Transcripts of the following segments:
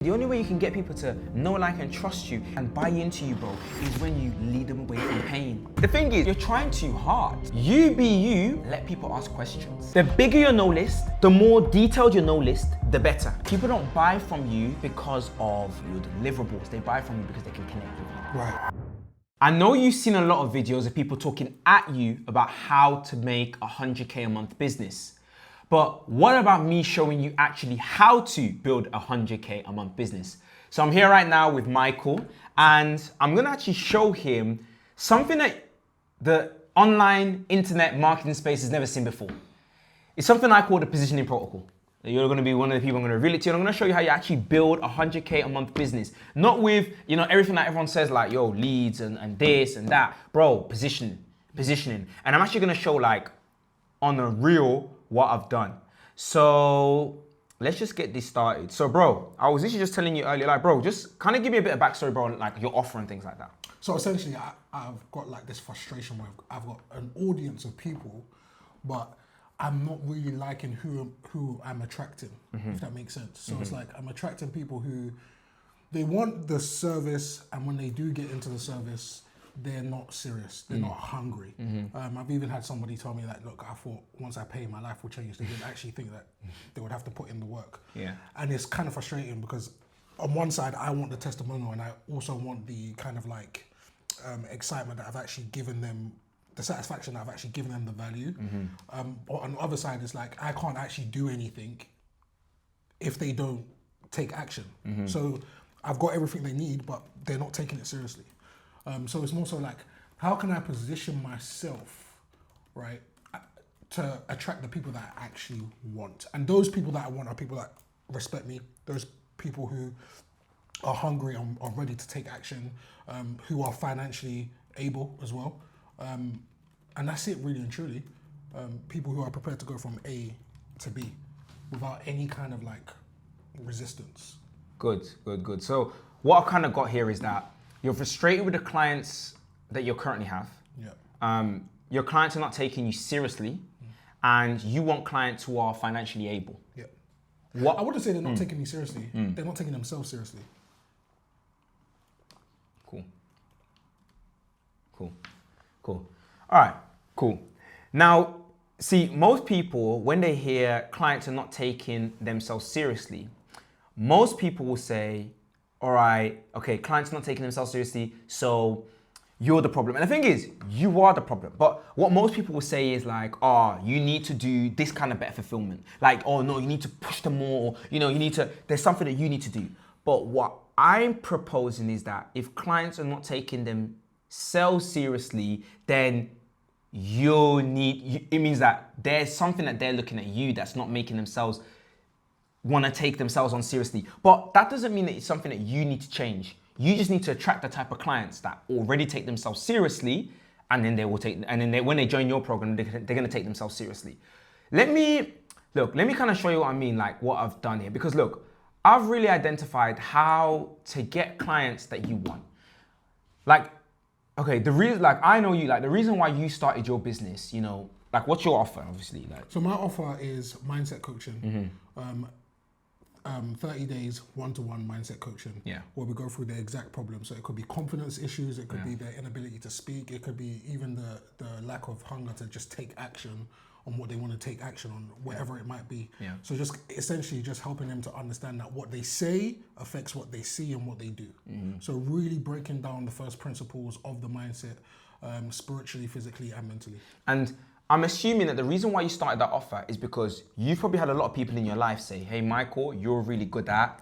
The only way you can get people to know, like, and trust you and buy into you, bro, is when you lead them away from pain. The thing is, you're trying too hard. You be you, let people ask questions. The bigger your no list, the more detailed your no list, the better. People don't buy from you because of your deliverables. They buy from you because they can connect with you. Right. I know you've seen a lot of videos of people talking at you about how to make 100K a month business. But what about me showing you actually how to build a 100K a month business? So I'm here right now with Michael, and I'm gonna actually show him something that the online internet marketing space has never seen before. It's something I call the positioning protocol. You're gonna be one of the people I'm gonna reel it to, and I'm gonna show you how you actually build a 100K a month business. Not with, everything that everyone says like, yo, leads and this and that. Bro, positioning. And I'm actually gonna show like on a reel what I've done. So let's just get this started. So bro, I was literally just telling you earlier, like bro, just kind of give me a bit of backstory, bro, like your offer and things like that. So essentially, I've got like this frustration where I've got an audience of people, but I'm not really liking who I'm attracting, if that makes sense. So it's like I'm attracting people who, they want the service, and when they do get into the service, they're not serious, they're not hungry. I've even had somebody tell me that, look, I thought once I pay, my life will change. They didn't actually think that they would have to put in the work. Yeah. And it's kind of frustrating because on one side, I want the testimonial, and I also want the kind of like excitement that I've actually given them, the satisfaction that I've actually given them the value. But on the other side, it's like, I can't actually do anything if they don't take action. So I've got everything they need, but they're not taking it seriously. So it's more so like, how can I position myself, right, to attract the people that I actually want? And those people that I want are people that respect me. Those people who are hungry and are ready to take action, who are financially able as well. And that's it, really and truly. People who are prepared to go from A to B without any kind of like resistance. Good. So what I've kind of got here is that you're frustrated with the clients that you currently have. Yeah. Your clients are not taking you seriously, and you want clients who are financially able. Yeah. What? I wouldn't say they're not taking me seriously. They're not taking themselves seriously. Cool. All right, cool. Now, see, most people, when they hear clients are not taking themselves seriously, most people will say, all right, okay, clients not taking themselves seriously, so you're the problem. And the thing is, you are the problem. But what most people will say is like, oh, you need to do this kind of better fulfillment. Like, oh no, you need to push them more. There's something that you need to do. But what I'm proposing is that if clients are not taking themselves seriously, then it means that there's something that they're looking at you that's not making themselves want to take themselves on seriously. But that doesn't mean that it's something that you need to change. You just need to attract the type of clients that already take themselves seriously, and then when they join your program, they're going to take themselves seriously. Let me kind of show you what I mean, like what I've done here. Because look, I've really identified how to get clients that you want. Like, okay, the reason why you started your business, like what's your offer, obviously? Like, So my offer is mindset coaching. 30 days one-to-one mindset coaching, where we go through the exact problem. So it could be confidence issues, it could be their inability to speak, it could be even the lack of hunger to just take action on what they want to take action on, whatever it might be. So just essentially just helping them to understand that what they say affects what they see and what they do. So really breaking down the first principles of the mindset, spiritually, physically, and mentally. And I'm assuming that the reason why you started that offer is because you've probably had a lot of people in your life say, hey, Michael, you're really good at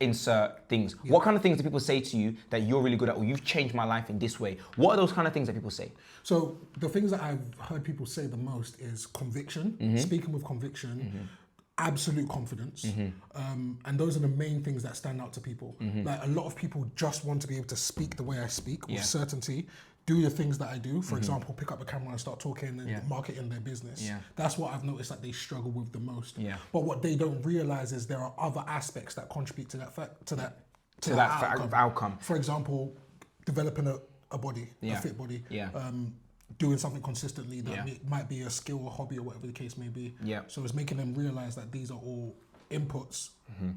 insert things. Yeah. What kind of things do people say to you that you're really good at, or you've changed my life in this way? What are those kind of things that people say? So the things that I've heard people say the most is conviction, speaking with conviction, absolute confidence. And those are the main things that stand out to people. Like a lot of people just want to be able to speak the way I speak with certainty, do the things that I do. For example, pick up a camera and start talking and marketing their business. That's what I've noticed that they struggle with the most. But what they don't realize is there are other aspects that contribute to that outcome. For example, developing a body, a fit body. Doing something consistently that might be a skill or hobby or whatever the case may be. So it's making them realize that these are all inputs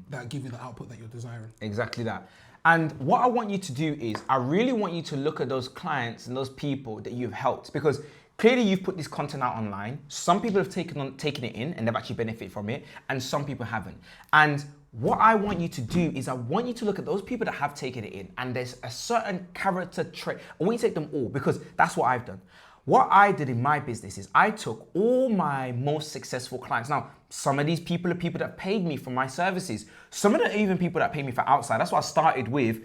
that give you the output that you're desiring. Exactly that. And what I want you to do is, I really want you to look at those clients and those people that you've helped, because clearly you've put this content out online. Some people have taken it in and they've actually benefited from it, and some people haven't. And what I want you to do is, I want you to look at those people that have taken it in, and there's a certain character trait. I want you to take them all, because that's what I've done. What I did in my business is I took all my most successful clients. Now, some of these people are people that paid me for my services. Some of them are even people that paid me for outside. That's what I started with,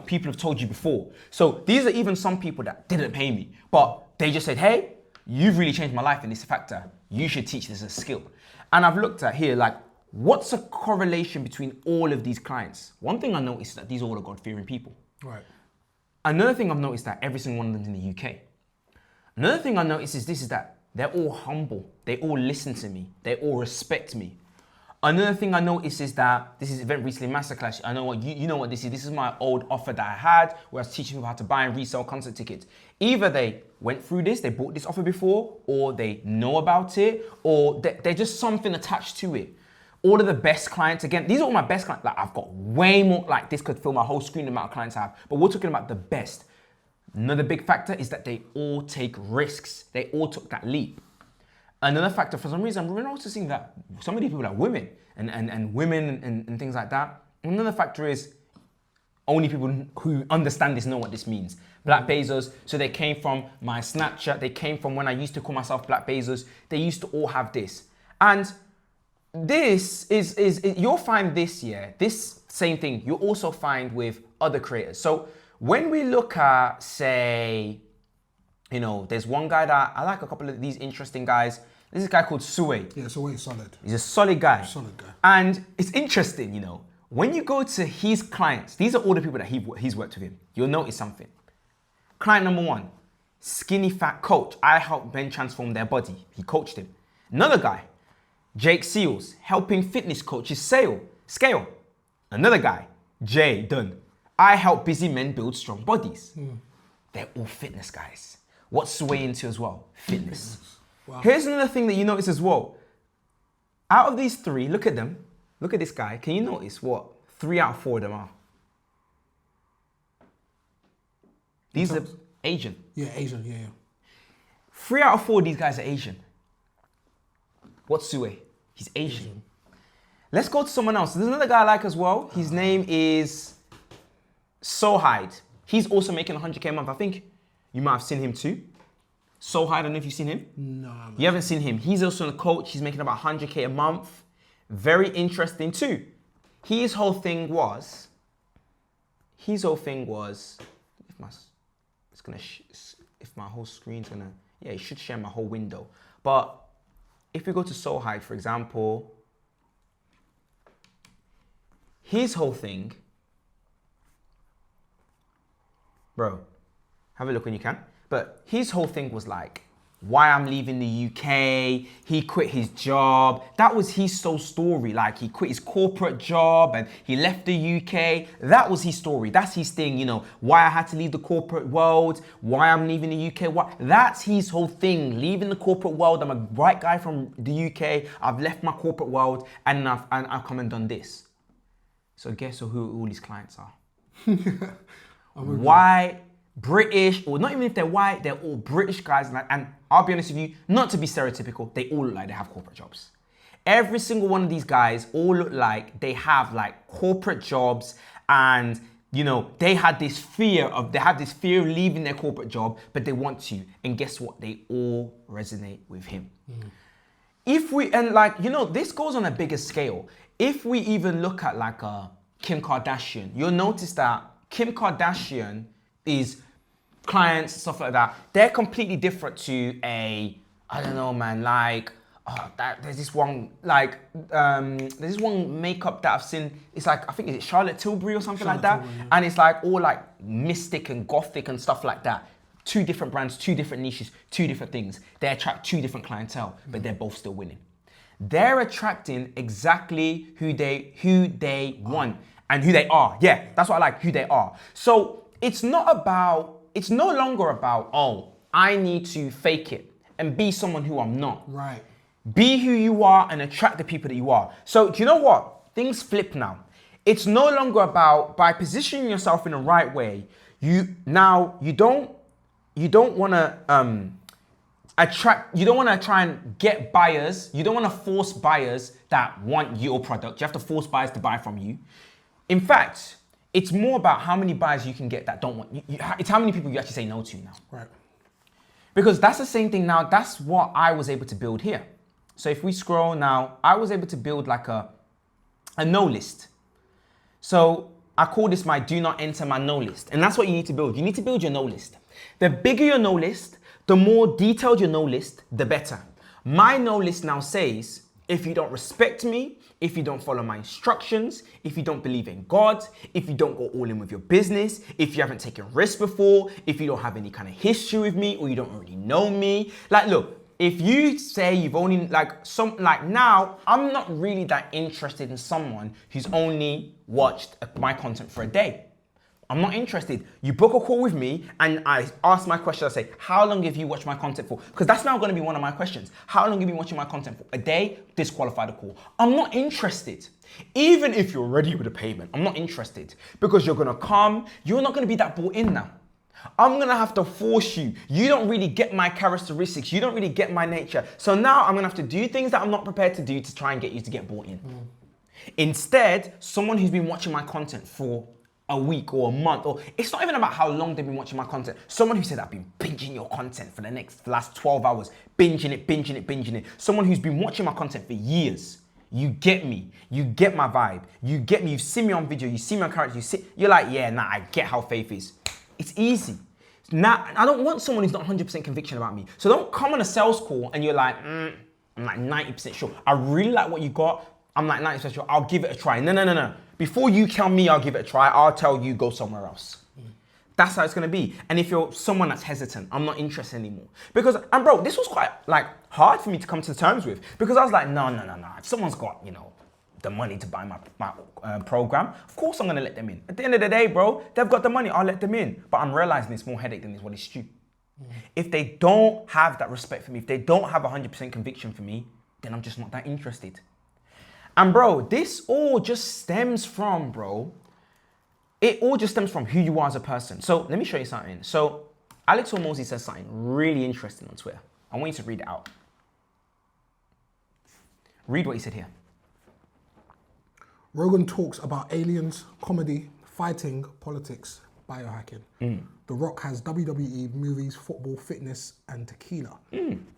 people have told you before. So these are even some people that didn't pay me, but they just said, hey, you've really changed my life in this factor. You should teach this as a skill. And I've looked at here, like, what's a correlation between all of these clients? One thing I noticed is that these all are God-fearing people. Right. Another thing I've noticed that every single one of them's in the UK. Another thing I noticed is that they're all humble. They all listen to me. They all respect me. Another thing I noticed is that this is Event Recently Masterclass. I know what you know what this is. This is my old offer that I had, where I was teaching people how to buy and resell concert tickets. Either they went through this, they bought this offer before, or they know about it, or they're just something attached to it. All of the best clients, again, these are all my best clients. Like, I've got way more, like, this could fill my whole screen, the amount of clients I have, but we're talking about the best. Another big factor is that they all take risks. They all took that leap. Another factor, for some reason, we're also seeing that some of these people are women and women and things like that. Another factor is only people who understand this know what this means. Black Bezos, so they came from my Snapchat, they came from when I used to call myself Black Bezos. They used to all have this. And this is you'll find this same thing, you'll also find with other creators. So when we look at, say, there's one guy that I like, a couple of these interesting guys. There's this guy called Suey. Yeah, Suey's solid. He's a solid guy. Solid guy. And it's interesting, when you go to his clients, these are all the people that he's worked with him. You'll notice something. Client number 1, skinny fat coach. I help men transform their body. He coached him. Another guy, Jake Seals, helping fitness coaches scale. Another guy, Jay Dunn. I help busy men build strong bodies. They're all fitness guys. What's Sway into as well? Fitness. Wow. Here's another thing that you notice as well. Out of these 3, look at them. Look at this guy. Can you notice what 3 out of 4 of them are? These are Asian. Yeah, Asian, yeah. 3 out of 4 of these guys are Asian. What's Suey? He's Asian. Let's go to someone else. There's another guy I like as well. His name is Sohide. He's also making 100K a month. I think you might have seen him too. Sohide, I don't know if you've seen him. No. You haven't seen him. He's also a coach. He's making about 100K a month. Very interesting too. His whole thing was, if my whole screen's gonna, yeah, it should share my whole window. But if we go to Sohide, for example, his whole thing, bro, have a look when you can. But his whole thing was like, why I'm leaving the UK, he quit his job. That was his sole story. Like, he quit his corporate job and he left the UK. That was his story. That's his thing, why I had to leave the corporate world, why I'm leaving the UK. That's his whole thing, leaving the corporate world. I'm a bright guy from the UK. I've left my corporate world and I've come and done this. So guess who all these clients are? Why? British, or not even if they're white, they're all British guys. And I'll be honest with you, not to be stereotypical, they all look like they have corporate jobs. Every single one of these guys all look like they have like corporate jobs, and they had this fear of leaving their corporate job, but they want to. And guess what? They all resonate with him. If we, this goes on a bigger scale. If we even look at like Kim Kardashian, you'll notice that Kim Kardashian is clients, stuff like that. They're completely different to I don't know, man, there's this one makeup that I've seen. It's like, I think it's Charlotte Tilbury or something like that. Tilbury, yeah. And it's like all like mystic and gothic and stuff like that. 2 different brands, 2 different niches, 2 different things. They attract 2 different clientele, but they're both still winning. They're attracting exactly who they want and who they are. Yeah, that's what I like, who they are. So it's no longer about, oh, I need to fake it and be someone who I'm not. Right. Be who you are and attract the people that you are. So do you know what? things flip now. It's no longer about, by positioning yourself in the right way, you don't want to attract, you don't want to try and get buyers, you don't want to force buyers that want your product. You have to force buyers to buy from you. In fact, it's more about how many buyers you can get that don't want you. It's how many people you actually say no to now. Right. Because that's the same thing now. That's what I was able to build here. So if we scroll now, I was able to build like a no list. So I call this my do not enter my no list. And that's what you need to build. You need to build your no list. The bigger your no list, the more detailed your no list, the better. My no list now says, if you don't respect me, if you don't follow my instructions, if you don't believe in God, if you don't go all in with your business, if you haven't taken risks before, if you don't have any kind of history with me, or you don't already know me. Like, look, if you say you've only, now, I'm not really that interested in someone who's only watched my content for a day. I'm not interested. You book a call with me and I ask my question. I say, how long have you watched my content for? Because that's now going to be one of my questions. How long have you been watching my content for? A day? Disqualify the call. I'm not interested. Even if you're ready with a payment, I'm not interested. Because you're going to come, you're not going to be that bought in now. I'm going to have to force you. You don't really get my characteristics. You don't really get my nature. So now I'm going to have to do things that I'm not prepared to do to try and get you to get bought in. Instead, someone who's been watching my content for a week or a month, or it's not even about how long they've been watching my content. Someone who said, I've been binging your content for the last 12 hours, binging it. Someone who's been watching my content for years. You get me. You get my vibe. You get me. You've seen me on video. You see me on character. You're like, yeah, nah, I get how Faith is. It's easy. Now, I don't want someone who's not 100% conviction about me. So don't come on a sales call and you're like, I'm like 90% sure. I really like what you got. I'm like 90% sure. I'll give it a try. No. Before you tell me I'll give it a try, I'll tell you go somewhere else. That's how it's gonna be. And if you're someone that's hesitant, I'm not interested anymore. Because, and bro, this was quite hard for me to come to terms with, because I was like, no. If someone's got, the money to buy my program, of course I'm gonna let them in. At the end of the day, bro, they've got the money, I'll let them in. But I'm realizing it's more headache than it's what it's due. If they don't have that respect for me, if they don't have 100% conviction for me, then I'm just not that interested. And bro, this all just stems from, it all just stems from who you are as a person. So let me show you something. So Alex Hormozi says something really interesting on Twitter. I want you to read it out. Read what he said here. Rogan talks about aliens, comedy, fighting, politics, biohacking. The Rock has WWE, movies, football, fitness, and tequila.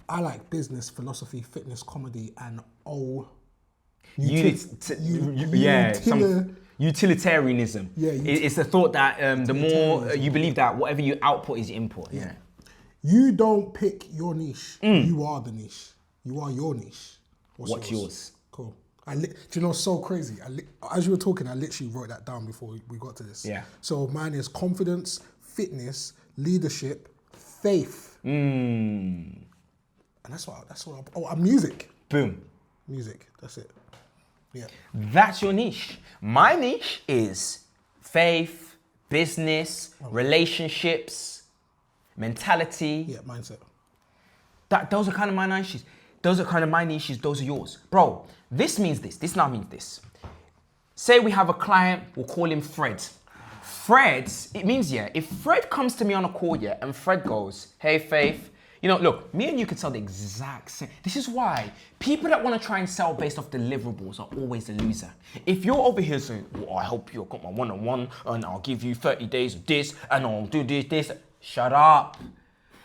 I like business, philosophy, fitness, comedy, and utilitarianism. Yeah, it's the thought that the more you believe that whatever you output is your input. Yeah. You don't pick your niche. You are the niche. You are your niche. What's yours? Cool. Do you know what's so crazy? As you were talking, I literally wrote that down before we got to this. Yeah. So mine is confidence, fitness, leadership, faith. And that's what music. Boom. Music. That's it. Yeah. That's your niche. My niche is faith, business, relationships, mentality. Yeah, mindset. Those are kind of my niches. Those are kind of my niches. Those are yours. Bro, this means this. This now means this. Say we have a client, we'll call him Fred. Fred, it means, if Fred comes to me on a call, and Fred goes, hey, Faith, look, me and you could sell the exact same. This is why people that want to try and sell based off deliverables are always the loser. If you're over here saying, I hope you got my one-on-one and I'll give you 30 days of this and I'll do this, shut up.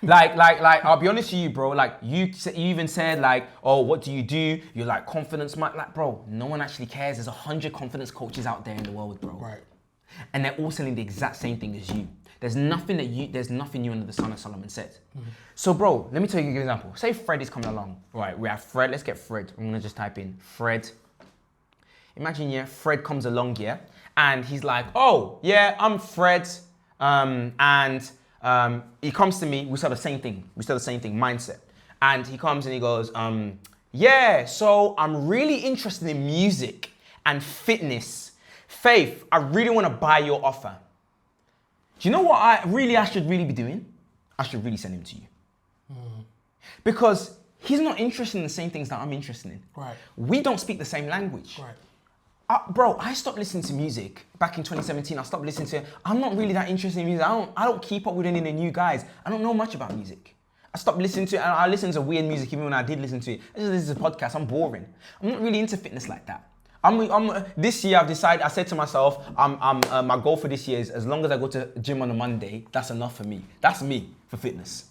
I'll be honest with you, bro. You even said what do you do? You're like confidence, bro, no one actually cares. There's 100 confidence coaches out there in the world, bro. Right. And they're all selling the exact same thing as you. There's nothing new under the sun, as Solomon said. So, bro, let me tell you an example. Say Fred is coming along. Right, we have Fred. Let's get Fred. I'm gonna just type in Fred. Imagine, Fred comes along, and he's like, oh, yeah, I'm Fred. He comes to me. We sell the same thing. Mindset. And he comes and he goes, so I'm really interested in music and fitness. Faith, I really want to buy your offer. Do you know what I should really be doing? I should really send him to you. Because he's not interested in the same things that I'm interested in. Right. We don't speak the same language. Right. Bro, I stopped listening to music back in 2017. I stopped listening to it. I'm not really that interested in music. I don't keep up with any of the new guys. I don't know much about music. I stopped listening to it. I listen to weird music even when I did listen to it. This is a podcast. I'm boring. I'm not really into fitness like that. This year I've decided. I said to myself, my goal for this year is as long as I go to gym on a Monday, that's enough for me. That's me for fitness.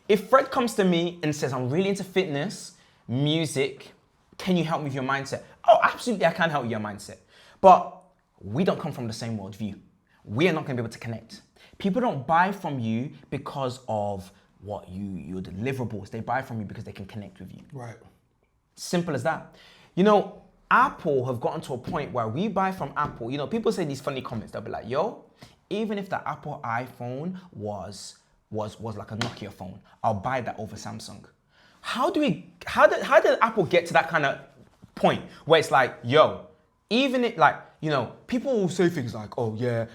If Fred comes to me and says I'm really into fitness, music, can you help me with your mindset? Oh, absolutely, I can help you with your mindset. But we don't come from the same worldview. We are not going to be able to connect. People don't buy from you because of what your deliverables. They buy from you because they can connect with you. Right. Simple as that. You know, Apple have gotten to a point where we buy from Apple. You know, people say these funny comments. They'll be like, yo, even if the Apple iPhone was like a Nokia phone, I'll buy that over Samsung. How did Apple get to that kind of point where it's like, yo, even it like, you know, people will say things like, oh yeah,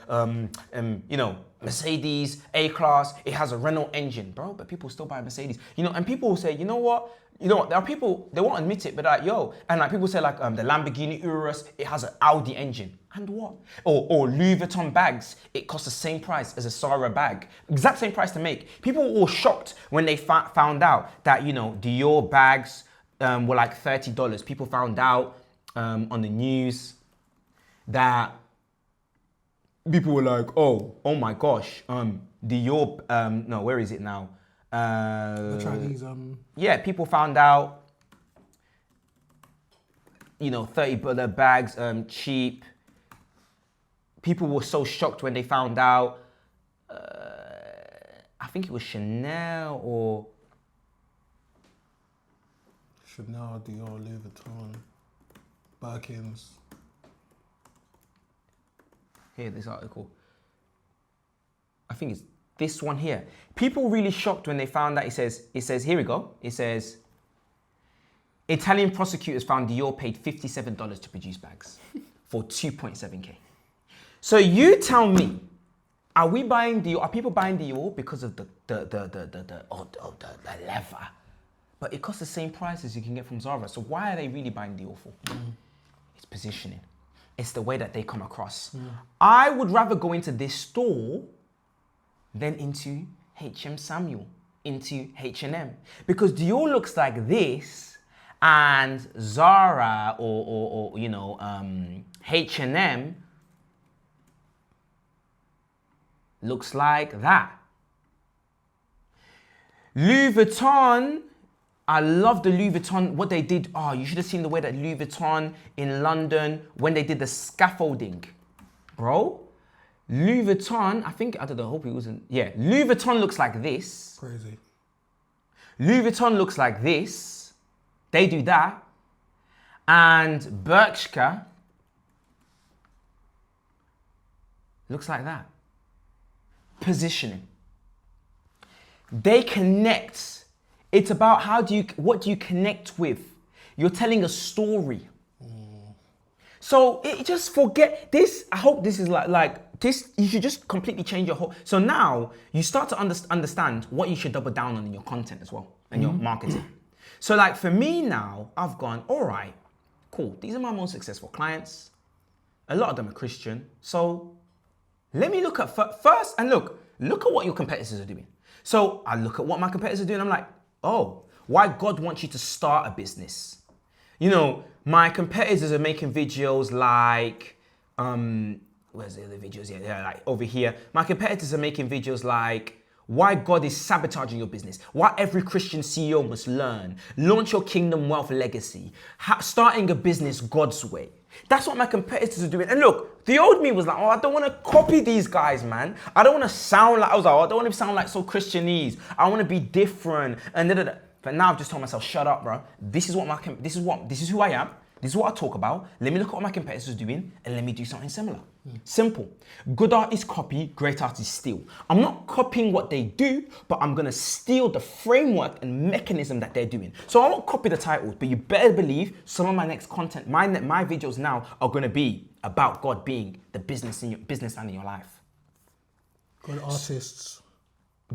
you know, Mercedes A-Class, it has a Renault engine, bro, but people still buy Mercedes. You know, and people will say, you know what, there are people, they won't admit it, but like, yo, and like people say like the Lamborghini Urus, it has an Audi engine. And what? Or Louis Vuitton bags, it costs the same price as a Zara bag. Exact same price to make. People were all shocked when they found out that, you know, Dior bags were like $30. People found out on the news that people were like, oh my gosh, Dior, no, where is it now? The Chinese, Yeah, people found out, you know, $30 bags, cheap. People were so shocked when they found out, I think it was Chanel or... Chanel, Dior, Louis Vuitton, Birkins. Here, this article. I think it's this one here. People were really shocked when they found that. It says, here we go. It says, Italian prosecutors found Dior paid $57 to produce bags for 2.7K. So you tell me, are people buying Dior because of the leather? But it costs the same price as you can get from Zara. So why are they really buying Dior for? It's positioning. It's the way that they come across. I would rather go into this store than into H.M. Samuel, into H&M. Because Dior looks like this and Zara or you know, H&M looks like that. Louis Vuitton, I love the Louis Vuitton, what they did. Oh, you should have seen the way that Louis Vuitton in London, when they did the scaffolding. Bro, Louis Vuitton, I don't know, I hope it wasn't. Yeah, Louis Vuitton looks like this. Crazy. Louis Vuitton looks like this. They do that. And Bershka looks like that. Positioning. They connect. It's about what do you connect with? You're telling a story. So just forget this. I hope this is like this. You should just completely change your whole. So now you start to understand what you should double down on in your content as well and your marketing. So like for me now, I've gone, all right, cool. These are my most successful clients. A lot of them are Christian. So let me look at first and look at what your competitors are doing. So I look at what my competitors are doing. I'm like, oh, why God wants you to start a business? You know, my competitors are making videos like, where's the other videos? Yeah, like over here. My competitors are making videos like why God is sabotaging your business, why every Christian CEO must learn, launch your kingdom wealth legacy, starting a business God's way. That's what my competitors are doing. And look, the old me was like, oh, I don't want to copy these guys, man. I don't want to sound like, I don't want to sound like so Christianese. I want to be different. And da-da-da. But now I've just told myself, shut up, bro. This is who I am. This is what I talk about. Let me look at what my competitors are doing and let me do something similar. Simple. Good artists copy, great artists steal. I'm not copying what they do, but I'm going to steal the framework and mechanism that they're doing. So I won't copy the titles, but you better believe some of my next content, my videos now are going to be about God being the business and in your life. Good artists.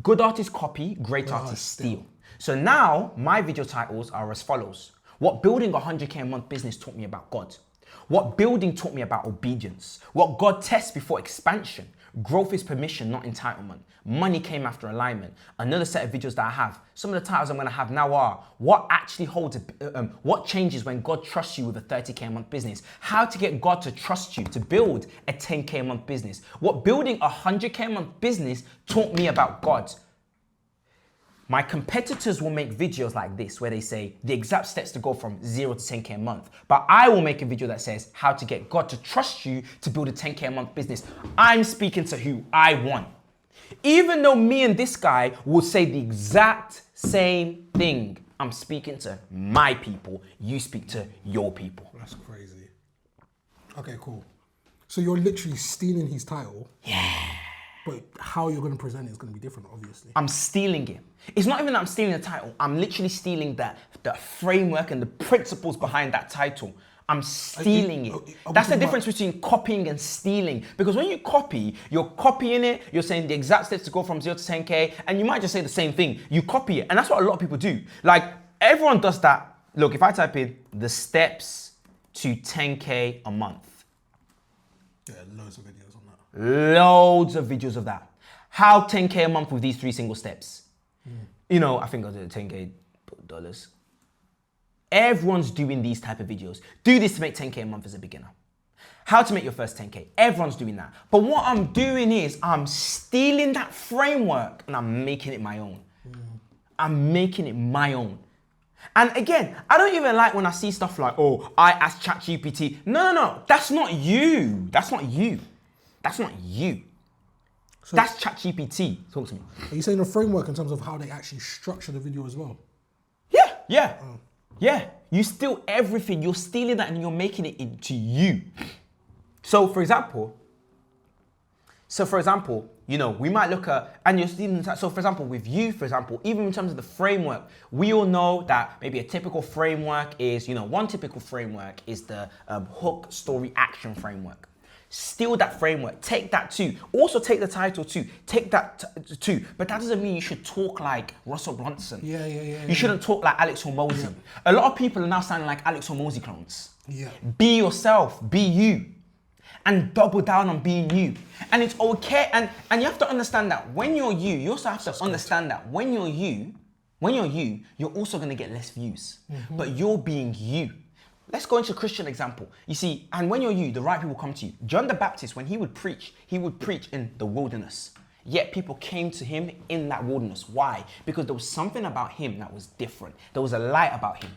Good artists copy, great artists steal. So now my video titles are as follows. What building a 100K a month business taught me about God. What building taught me about obedience. What God tests before expansion. Growth is permission, not entitlement. Money came after alignment. Another set of videos that I have. Some of the titles I'm going to have now are what actually holds, what changes when God trusts you with a 30K a month business. How to get God to trust you to build a 10K a month business. What building a 100K a month business taught me about God. My competitors will make videos like this where they say the exact steps to go from 0 to 10K a month. But I will make a video that says how to get God to trust you to build a 10K a month business. I'm speaking to who I want. Even though me and this guy will say the exact same thing, I'm speaking to my people. You speak to your people. That's crazy. Okay, cool. So you're literally stealing his title. Yeah. But how you're going to present it is going to be different, obviously. I'm stealing it. It's not even that I'm stealing the title. I'm literally stealing the framework and the principles behind that title. I'm stealing it. That's the difference between copying and stealing. Because when you copy, you're copying it, you're saying the exact steps to go from 0 to 10K, and you might just say the same thing. You copy it. And that's what a lot of people do. Like, everyone does that. Look, if I type in the steps to 10K a month. Yeah, loads of videos on that. Loads of videos of that. How 10K a month with these 3 single steps. You know, I think I'll do $10K. Everyone's doing these type of videos. Do this to make 10K a month as a beginner. How to make your first 10K. Everyone's doing that. But what I'm doing is I'm stealing that framework and I'm making it my own. I'm making it my own. And again, I don't even like when I see stuff like, oh, I asked ChatGPT. No. That's not you. That's not you. That's not you. So that's ChatGPT. Talk to me. Are you saying a framework in terms of how they actually structure the video as well? Yeah. Yeah. You steal everything. You're stealing that and you're making it into you. So for example, you know, we might look at, and you're stealing, so for example, with you, for example, even in terms of the framework, we all know that maybe a typical framework is, you know, one typical framework is the hook, story, action framework. Steal that framework, take that too. Also take the title too, take that too. But that doesn't mean you should talk like Russell Brunson. Yeah. You shouldn't talk like Alex Hormozy. Yeah. A lot of people are now sounding like Alex Hormozy clones. Yeah. Be yourself, be you. And double down on being you. And it's okay, and you have to understand that when you're you also have to understand that when you're you, you're also gonna get less views. But you're being you. Let's go into a Christian example. You see, and when you're you, the right people come to you. John the Baptist, when he would preach in the wilderness. Yet people came to him in that wilderness. Why? Because there was something about him that was different. There was a light about him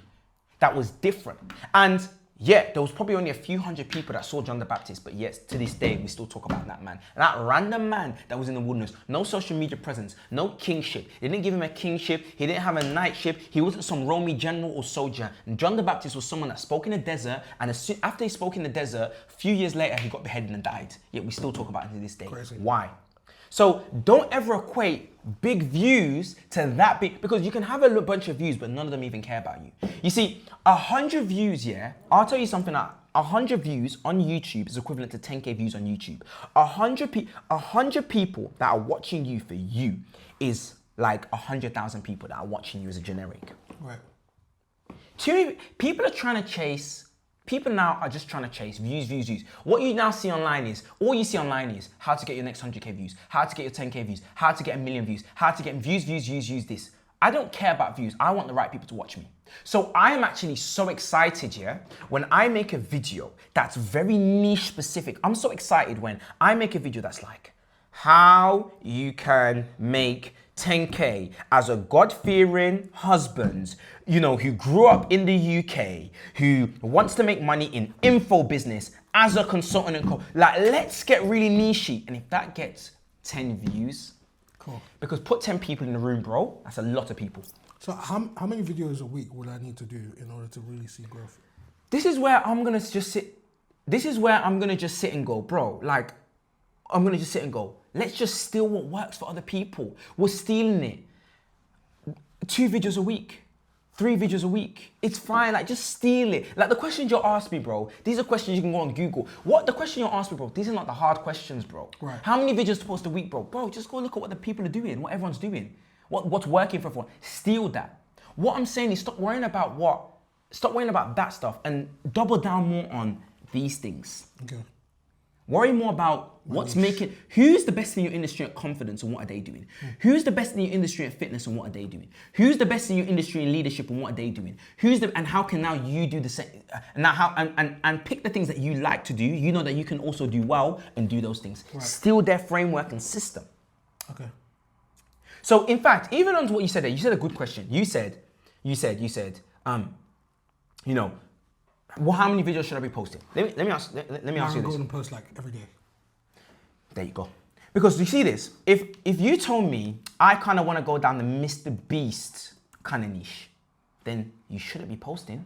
that was different. And yeah, there was probably only a few hundred people that saw John the Baptist, but yet to this day, we still talk about that man. That random man that was in the wilderness, no social media presence, no kingship. They didn't give him a kingship. He didn't have a knightship. He wasn't some Roman general or soldier. And John the Baptist was someone that spoke in the desert, and after he spoke in the desert, a few years later, he got beheaded and died. Yet we still talk about it to this day. Crazy. Why? So don't ever equate big views to that big, because you can have a bunch of views, but none of them even care about you. You see, 100 views, yeah, I'll tell you something, 100 views on YouTube is equivalent to 10K views on YouTube. 100 people that are watching you for you is like 100,000 people that are watching you as a generic. Right. People now are just trying to chase views. What you now see online is, all you see online is how to get your next 100K views, how to get your 10K views, how to get 1 million views, how to get views, this. I don't care about views. I want the right people to watch me. So I am actually so excited, yeah, when I make a video that's very niche specific. I'm so excited when I make a video that's like, how you can make 10K as a God-fearing husband, you know, who grew up in the UK, who wants to make money in info business as a consultant and like, let's get really nichey. And if that gets 10 views, cool. Because put 10 people in the room, bro, that's a lot of people. So how many videos a week would I need to do in order to really see growth? This is where I'm gonna just sit. This is where I'm gonna just sit and go, bro, like, I'm gonna just sit and go, let's just steal what works for other people. We're stealing it. 2 videos a week, 3 videos a week. It's fine, like just steal it. Like the questions you're asking me, bro, these are questions you can go on Google. The question you're asking me, bro, these are not the hard questions, bro. Right. How many videos to post a week, bro? Bro, just go look at what the people are doing, what everyone's doing. What's working for everyone. Steal that. What I'm saying is stop worrying about that stuff and double down more on these things. Okay. Worry more about who's the best in your industry at confidence and what are they doing? Who's the best in your industry at fitness and what are they doing? Who's the best in your industry in leadership and what are they doing? And how can now you do the same? And pick the things that you like to do. You know that you can also do well and do those things. Right. Steal their framework and system. Okay. So in fact, even on what you said there, you said a good question. You said, you know, well, how many videos should I be posting? Let me ask you this. Golden post like every day. There you go. Because you see this, if you told me I kind of want to go down the Mr. Beast kind of niche, then you shouldn't be posting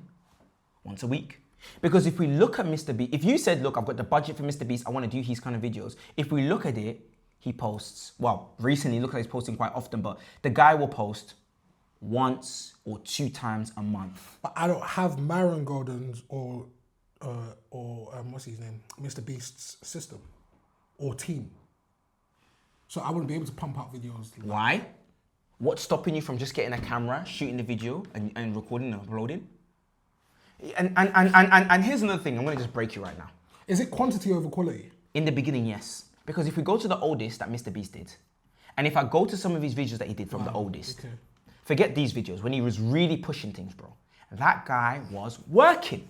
once a week. Because if we look at Mr. Beast, if you said, look, I've got the budget for Mr. Beast, I want to do his kind of videos. If we look at it, he posts, well, recently, look like he's posting quite often, but the guy will post once or 2 times a month. But I don't have Myron Golden's or what's his name, Mr. Beast's system or team, so I wouldn't be able to pump out videos. Why? What's stopping you from just getting a camera, shooting the video, and recording and uploading? And here's another thing. I'm gonna just break you right now. Is it quantity over quality? In the beginning, yes, because if we go to the oldest that Mr. Beast did, and if I go to some of his videos that he did from the oldest. Okay. Forget these videos, when he was really pushing things, bro. That guy was working.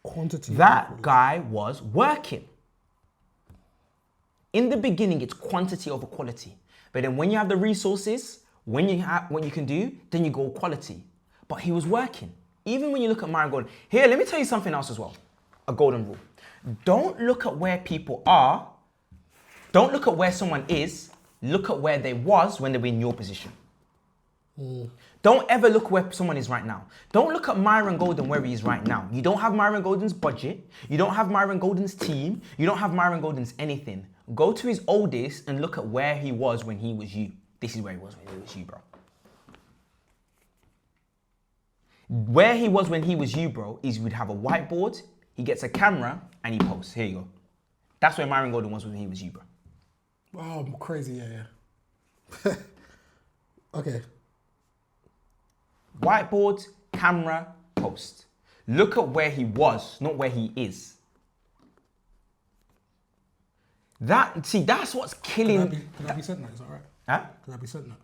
Quantity. That guy was working. In the beginning, it's quantity over quality. But then when you have the resources, when you have what you can do, then you go quality. But he was working. Even when you look at Myron Golden. Here, let me tell you something else as well. A golden rule. Don't look at where people are. Don't look at where someone is. Look at where they was when they were in your position. Don't ever look where someone is right now. Don't look at Myron Golden where he is right now. You don't have Myron Golden's budget. You don't have Myron Golden's team. You don't have Myron Golden's anything. Go to his oldest and look at where he was when he was you. This is where he was when he was you, bro. Where he was when he was you, bro, is we'd have a whiteboard, he gets a camera, and he posts. Here you go. That's where Myron Golden was when he was you, bro. Oh, I'm crazy, yeah. Okay. Whiteboard, camera, post. Look at where he was, not where he is. That's what's killing. Could I be sent that? Is that all right? Huh? Could I be sent that?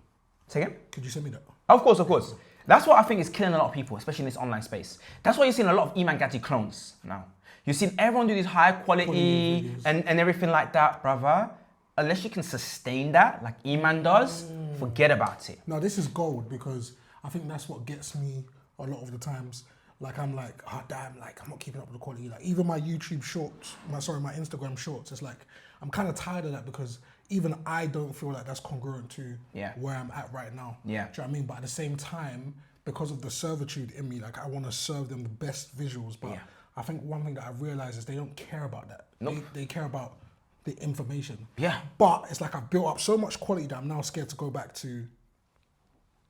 Say again? Could you send me that? Of course. That's what I think is killing a lot of people, especially in this online space. That's why you're seeing a lot of Eman Gatti clones now. You're seeing everyone do these high quality and everything like that, brother. Unless you can sustain that, like Eman does, forget about it. No, this is gold because I think that's what gets me a lot of the times. Like I'm like, oh damn, like I'm not keeping up with the quality. Like even my YouTube shorts, my Instagram shorts, it's like I'm kind of tired of that because even I don't feel like that's congruent to where I'm at right now. Yeah. Do you know what I mean? But at the same time, because of the servitude in me, like I want to serve them the best visuals. But I think one thing that I've realized is they don't care about that. Nope. They care about the information. Yeah. But it's like I've built up so much quality that I'm now scared to go back to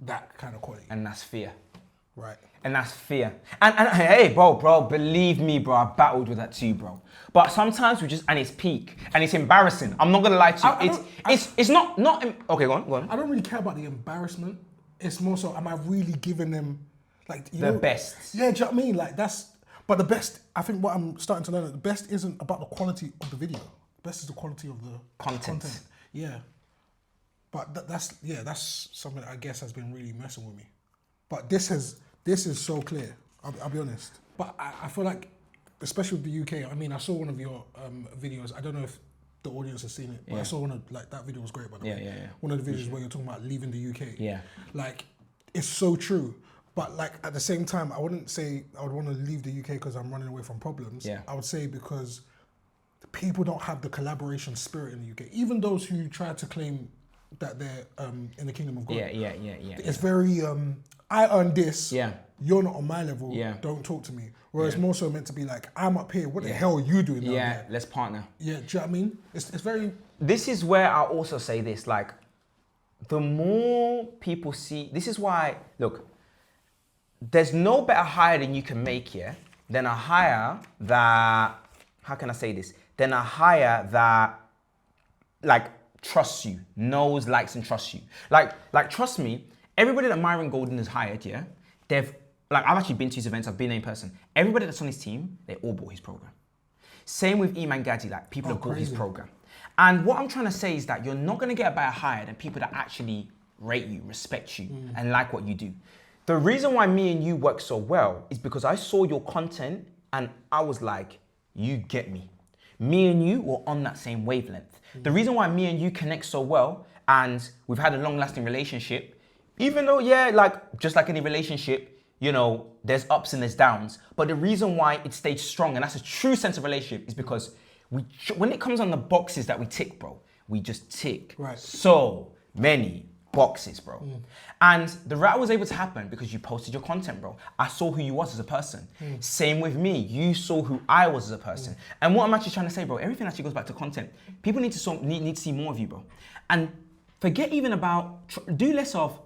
that kind of quality. And that's fear. Right. And that's fear. And hey, bro, believe me, bro, I battled with that too, bro. But sometimes we just, and it's peak, and it's embarrassing. I'm not gonna lie to you. It's not, okay, go on. I don't really care about the embarrassment. It's more so, am I really giving them, like, the best? Yeah, do you know what I mean? Like, but the best, I think what I'm starting to learn, the best isn't about the quality of the video. The best is the quality of the content. Yeah. But that's something that I guess has been really messing with me. But this is so clear, I'll be honest. But I feel like, especially with the UK, I mean, I saw one of your videos. I don't know if the audience has seen it, but I saw one of, like, that video was great, by the way. Yeah. One of the videos where you're talking about leaving the UK. Yeah. Like, it's so true. But, like, at the same time, I wouldn't say I would want to leave the UK because I'm running away from problems. Yeah. I would say because people don't have the collaboration spirit in the UK. Even those who try to claim that they're in the kingdom of God. Yeah. It's very, I earn this. Yeah. You're not on my level. Yeah. Don't talk to me. Whereas more so meant to be like, I'm up here. What the hell are you doing down there? Let's partner. Yeah, do you know what I mean? It's very... This is where I'll also say this, like, the more people see, this is why, look, there's no better hire than you can make here than a hire that, how can I say this? Than a hire that, like, trusts you, knows, likes, and trusts you. Like, trust me, everybody that Myron Golden has hired, they've, like, I've actually been to his events, I've been there in person. Everybody that's on his team, they all bought his program. Same with Iman Gadi, like people have bought his crazy. program. And what I'm trying to say is that you're not going to get a buyer higher than people that actually rate you, respect you, and like what you do. The reason why me and you work so well is because I saw your content and I was like, you get me. Me and you were on that same wavelength. The reason why me and you connect so well and we've had a long-lasting relationship, even though, yeah, like just like any relationship, you know, there's ups and there's downs. But the reason why it stayed strong, and that's a true sense of relationship, is because when it comes on the boxes that we tick, bro, we just tick so many boxes, bro. And the route was able to happen because you posted your content, bro. I saw who you was as a person. Same with me. You saw who I was as a person. And what I'm actually trying to say, bro, everything actually goes back to content. People need to see more of you, bro. And forget even about, do less of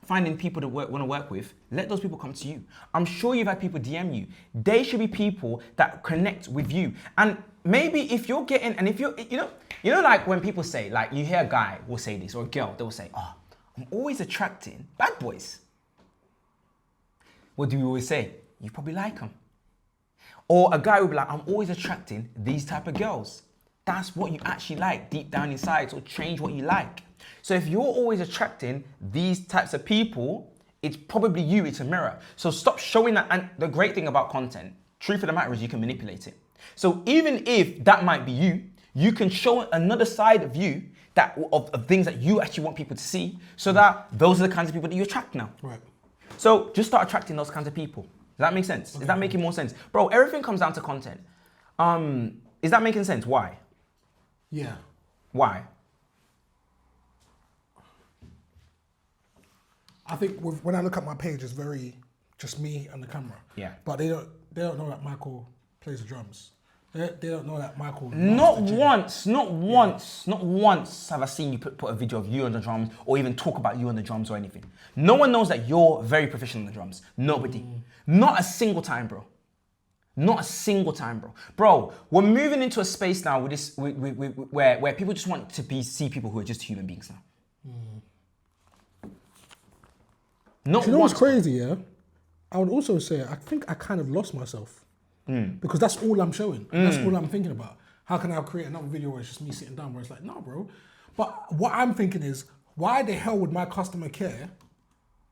finding people to want to work with. Let those people come to you. I'm sure you've had people DM you. They should be people that connect with you. And maybe if you're getting, and if you're, you know, like when people say, like you hear a guy will say this, or a girl, they'll say, oh, I'm always attracting bad boys. What do we always say? You probably like them. Or a guy will be like, I'm always attracting these type of girls. That's what you actually like deep down inside, so change what you like. So if you're always attracting these types of people, it's probably you, it's a mirror. So stop showing that. And the great thing about content, truth of the matter is you can manipulate it. So even if that might be you, you can show another side of you that of things that you actually want people to see, so that those are the kinds of people that you attract now. Right. So just start attracting those kinds of people. Does that make sense? Is that making more sense? Bro, everything comes down to content. Is that making sense? Why? Yeah. Why? I think when I look at my page, it's very just me and the camera. Yeah. But they don't know that Michael plays the drums. They don't know that Michael. Not once have I seen you put a video of you on the drums or even talk about you on the drums or anything. No one knows that you're very proficient on the drums. Nobody. Not a single time, bro. Not a single time, bro. Bro, we're moving into a space now with this, where people just want to see people who are just human beings now. Not Do you know once, what's crazy, yeah? I would also say, I think I kind of lost myself. Because that's all I'm showing. That's all I'm thinking about. How can I create another video where it's just me sitting down where it's like, no, bro. But what I'm thinking is, why the hell would my customer care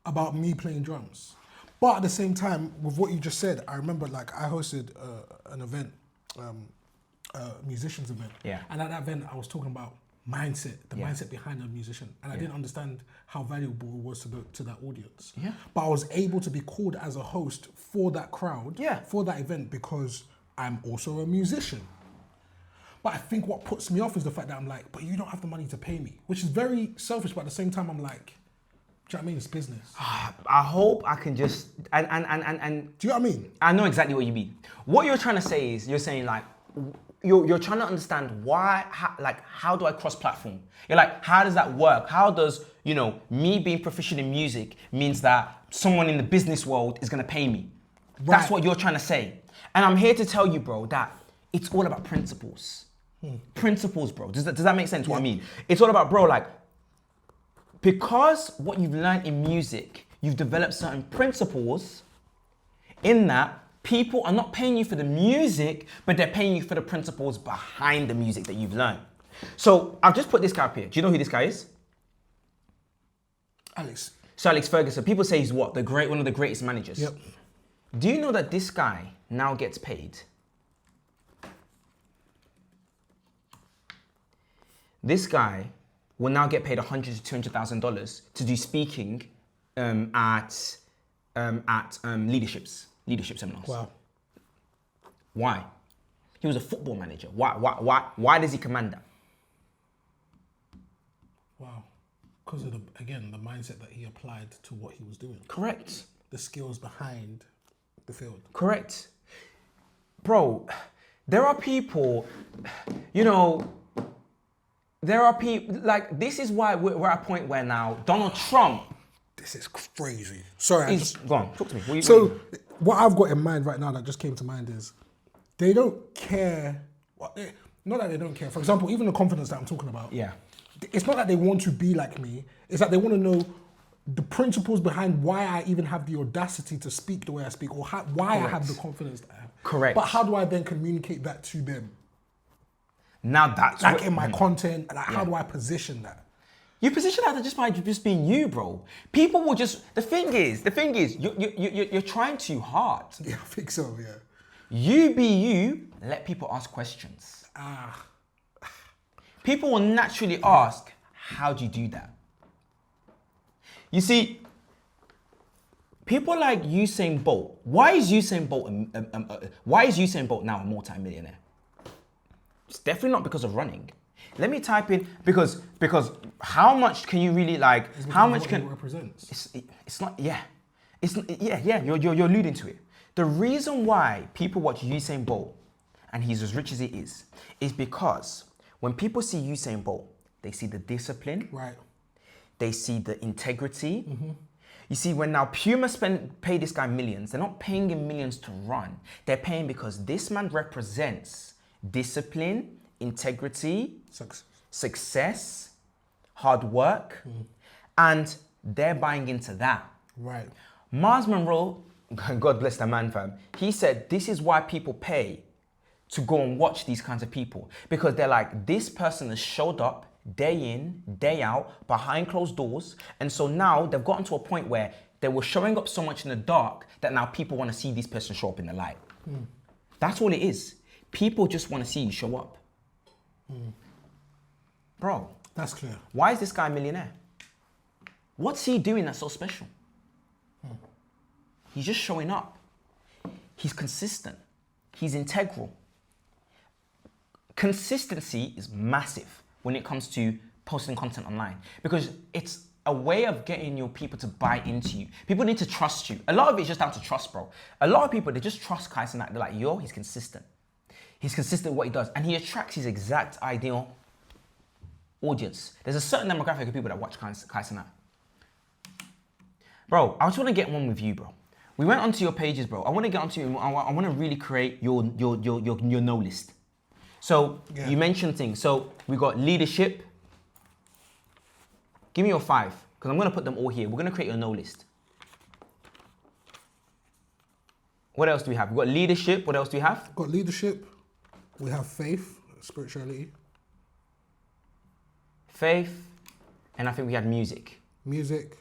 about me playing drums? But at the same time, with what you just said, I remember like I hosted an event, a musicians event. Yeah. And at that event, I was talking about mindset, the mindset behind a musician. And I didn't understand how valuable it was to that audience. Yeah. But I was able to be called as a host for that crowd, Yeah. for that event, because I'm also a musician. But I think what puts me off is the fact that I'm like, but you don't have the money to pay me, which is very selfish, but at the same time, I'm like, do you know what I mean? It's business. I hope I can just, and Do you know what I mean? I know exactly what you mean. What you're trying to say is, you're saying like, you're trying to understand why, how do I cross-platform? You're like, how does that work? How does, me being proficient in music means that someone in the business world is gonna pay me? Right. That's what you're trying to say. And I'm here to tell you, bro, that it's all about principles. Principles, bro. Does that make sense what I mean? It's all about, bro, like, because what you've learned in music, you've developed certain principles in that people are not paying you for the music, but they're paying you for the principles behind the music that you've learned. So I've just put this guy up here. Do you know who this guy is? Alex. So Alex Ferguson. People say he's what? One of the greatest managers. Yep. Do you know that this guy now gets paid? This guy will now get paid $100,000 to $200,000 to do speaking at leadership seminars. Wow. Why? He was a football manager. Why does he command that? Wow. Because of the mindset that he applied to what he was doing. Correct. The skills behind the field. Correct. Bro, there are people, like, this is why we're at a point where now Donald Trump This is crazy. Sorry, go on, talk to me. What I've got in mind right now that just came to mind is they don't care. Not that they don't care. For example, even the confidence that I'm talking about. Yeah. It's not that they want to be like me. It's that they want to know the principles behind why I even have the audacity to speak the way I speak, or why I have the confidence that I have. Correct. But how do I then communicate that to them? Now that's Like what, in my content, like how do I position that? you position that just by just being you, bro. People will just. The thing is, you're trying too hard. Yeah, I think so, yeah. You be you. Let people ask questions. People will naturally ask, how do you do that? You see, people like Usain Bolt. Why is Usain Bolt now a multi-millionaire? It's definitely not because of running. Let me type in because how much can you really like? How much can it represents? It's not. Yeah, yeah. You're alluding to it. The reason why people watch Usain Bolt and he's as rich as he is because when people see Usain Bolt, they see the discipline. Right. They see the integrity. You see, when now Puma pay this guy millions, they're not paying him millions to run. They're paying because this man represents discipline, integrity, success, hard work, and they're buying into that. Right. Mars Monroe, God bless the man, fam, he said this is why people pay to go and watch these kinds of people, because they're like, this person has showed up day in, day out, behind closed doors, and so now they've gotten to a point where they were showing up so much in the dark that now people want to see this person show up in the light. That's all it is. People just want to see you show up. Bro, That's clear. why is this guy a millionaire? What's he doing that's so special? He's just showing up. He's consistent. He's integral. Consistency is massive when it comes to posting content online because it's a way of getting your people to buy into you. People need to trust you. A lot of it's just down to trust, bro. A lot of people, they just trust Kai Cenat. They're like, yo, he's consistent. He's consistent with what he does. And he attracts his exact ideal audience. There's a certain demographic of people that watch Kai Cenat. Bro, I just want to get one with you, bro. We went onto your pages, bro. I want to get onto you. I want to really create your no list. So you mentioned things. So we got leadership. Give me your 5, because I'm going to put them all here. We're going to create your no list. What else do we have? We've got leadership. What else do we have? Got leadership. We have faith, spirituality. Faith. And I think we had music. Music,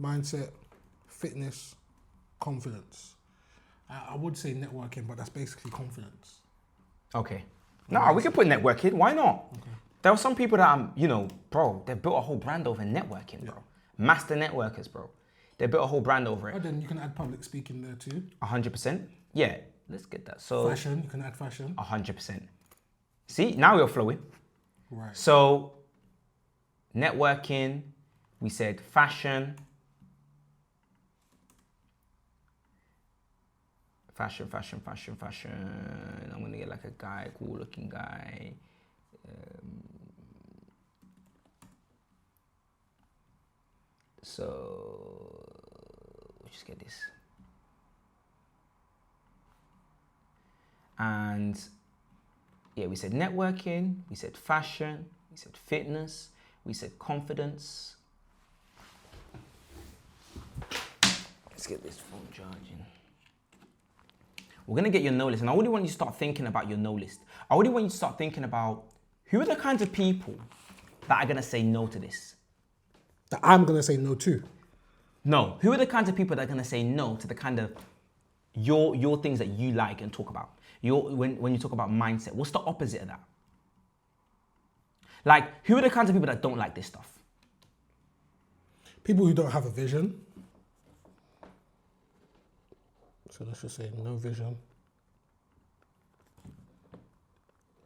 mindset, fitness, confidence. I would say networking, but that's basically confidence. Okay. No, we can put networking. Why not? Okay. There are some people that bro, they built a whole brand over networking, bro. Master networkers, bro. They built a whole brand over it. But then you can add public speaking there too. 100%. Yeah, let's get that. So Fashion, you can add fashion. 100%. See, now we're flowing. Right. So networking, we said fashion. Fashion. I'm gonna get like a guy, cool looking guy. So we'll just get this. And yeah, we said networking, we said fashion, we said fitness, we said confidence. Let's get this phone charging. We're gonna get your no list, and I really want you to start thinking about your no list. I really want you to start thinking about who are the kinds of people that are gonna say no to this. That I'm gonna say no to. No, who are the kinds of people that are gonna say no to the kind of your things that you like and talk about? When you talk about mindset, what's the opposite of that? Like, who are the kinds of people that don't like this stuff? People who don't have a vision. So let's just say no vision,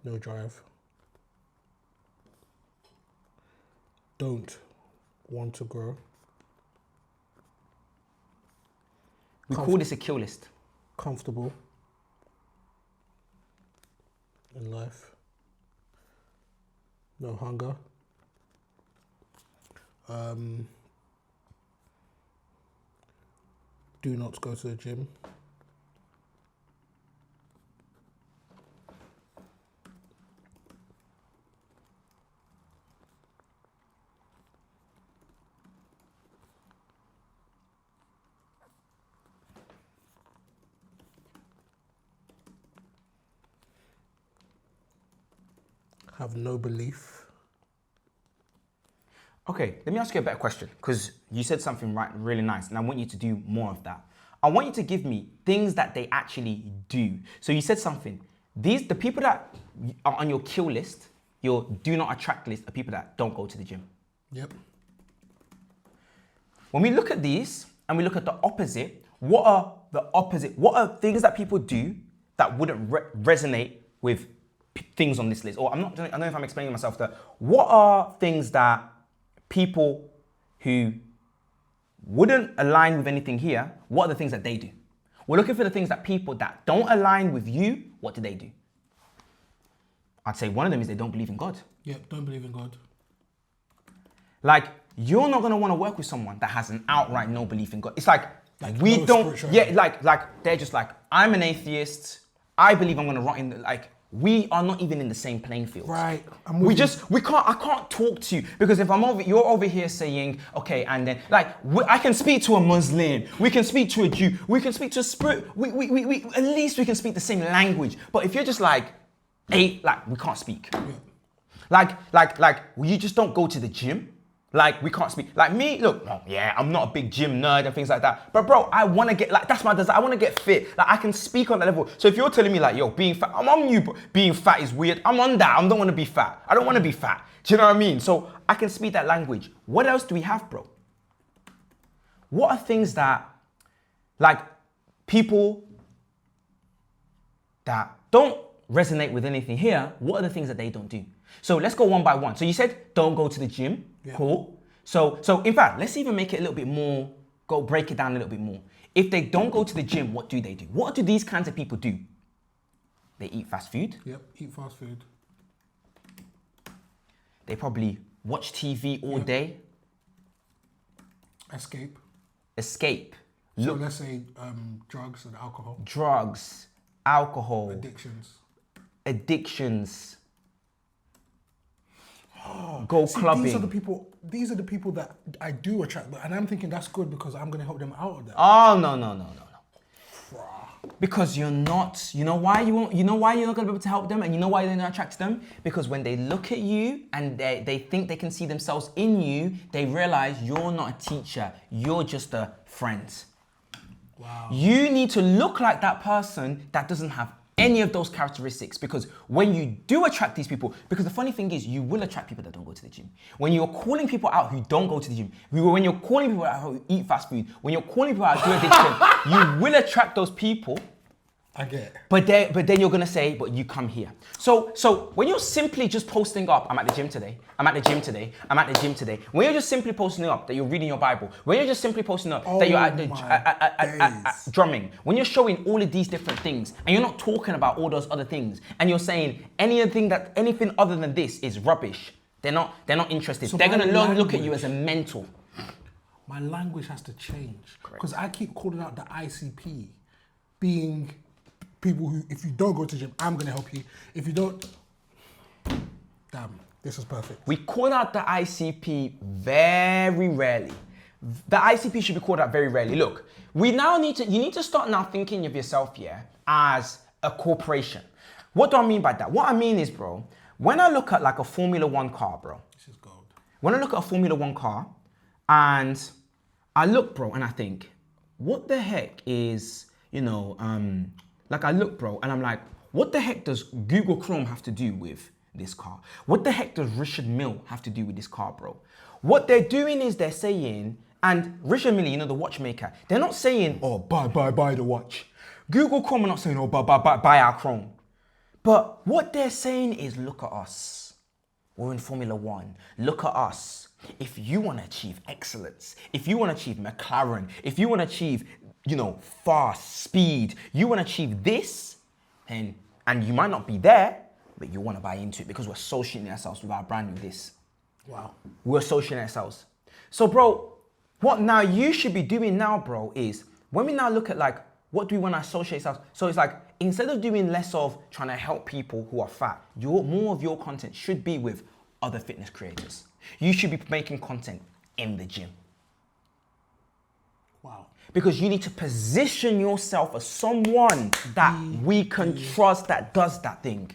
no drive, don't want to grow. We call this a kill list. Comfortable in life, no hunger. Do not go to the gym. Have no belief. Okay, let me ask you a better question because you said something really nice, and I want you to do more of that. I want you to give me things that they actually do. So you said something. The people that are on your kill list, your do not attract list, are people that don't go to the gym. Yep. When we look at these and we look at the opposite, what are things that people do that wouldn't resonate with things on this list? Or I don't know if I'm explaining myself that. What are things that people who wouldn't align with anything here, what are the things that they do? We're looking for the things that people that don't align with you, what do they do? I'd say one of them is they don't believe in God. Yep, don't believe in God. Like, you're not gonna wanna work with someone that has an outright no belief in God. It's like we no don't, spirituality. yeah, like they're just like, I'm an atheist, I believe I'm gonna rot in, like, we are not even in the same playing field. Right. I can't talk to you because if you're over here saying, okay, and then I can speak to a Muslim, we can speak to a Jew, we can speak to a spirit, we at least we can speak the same language. But if you're just like, hey, like we can't speak. Yeah. Like you just don't go to the gym. Like, we can't speak. Like me, look, oh, yeah, I'm not a big gym nerd and things like that. But bro, I want to get, like, that's my desire. I want to get fit. Like, I can speak on that level. So if you're telling me like, yo, being fat, I'm on you, but being fat is weird. I'm on that. I don't want to be fat. I don't want to be fat. Do you know what I mean? So I can speak that language. What else do we have, bro? What are things that, like, people that don't resonate with anything here, what are the things that they don't do? So let's go one by one. So you said don't go to the gym. Yeah. Cool. So in fact, let's even make it a little bit more, break it down a little bit more. If they don't go to the gym, what do they do? What do these kinds of people do? They eat fast food. Yep, eat fast food. They probably watch TV all day. Escape. So let's say drugs and alcohol. Drugs, alcohol. Addictions. Go clubbing. These are the people that I do attract, and I'm thinking that's good because I'm going to help them out of that. Oh no. Because you're not. You know why you're not going to be able to help them, and you know why you're not attract them? Because when they look at you and they think they can see themselves in you, they realize you're not a teacher. You're just a friend. Wow. You need to look like that person that doesn't have any of those characteristics, because when you do attract these people, because the funny thing is you will attract people that don't go to the gym. When you're calling people out who don't go to the gym, when you're calling people out who eat fast food, when you're calling people out who do addiction, you will attract those people. I get it. But then you're gonna say, but you come here. So when you're simply just posting up, I'm at the gym today, I'm at the gym today, I'm at the gym today. When you're just simply posting up that you're reading your Bible, when you're just simply posting up that you're at the drumming, when you're showing all of these different things, and you're not talking about all those other things, and you're saying anything other than this is rubbish, they're not interested. So they're gonna look at you as a mental. My language has to change because I keep calling out the ICP being people who, if you don't go to the gym, I'm going to help you. If you don't, damn, this is perfect. We call out the ICP very rarely. The ICP should be called out very rarely. Look, you need to start now thinking of yourself here as a corporation. What do I mean by that? What I mean is, bro, when I look at like a Formula One car, bro. This is gold. When I look at a Formula One car and I look, bro, and I think, what the heck is, like I look, bro, and I'm like, what the heck does Google Chrome have to do with this car? What the heck does Richard Mille have to do with this car, bro? What they're doing is they're saying, and Richard Mille, the watchmaker, they're not saying, oh, buy the watch. Google Chrome are not saying, oh, buy our Chrome. But what they're saying is, look at us. We're in Formula One. Look at us. If you want to achieve excellence, if you want to achieve McLaren, if you want to achieve fast, speed, you want to achieve this, and you might not be there, but you want to buy into it because we're associating ourselves with our brand with this. Wow. We're associating ourselves. So, bro, what now you should be doing now, bro, is when we now look at like, what do we want to associate ourselves? So it's like, instead of doing less of trying to help people who are fat, more of your content should be with other fitness creators. You should be making content in the gym. Wow. Because you need to position yourself as someone that we can trust that does that thing.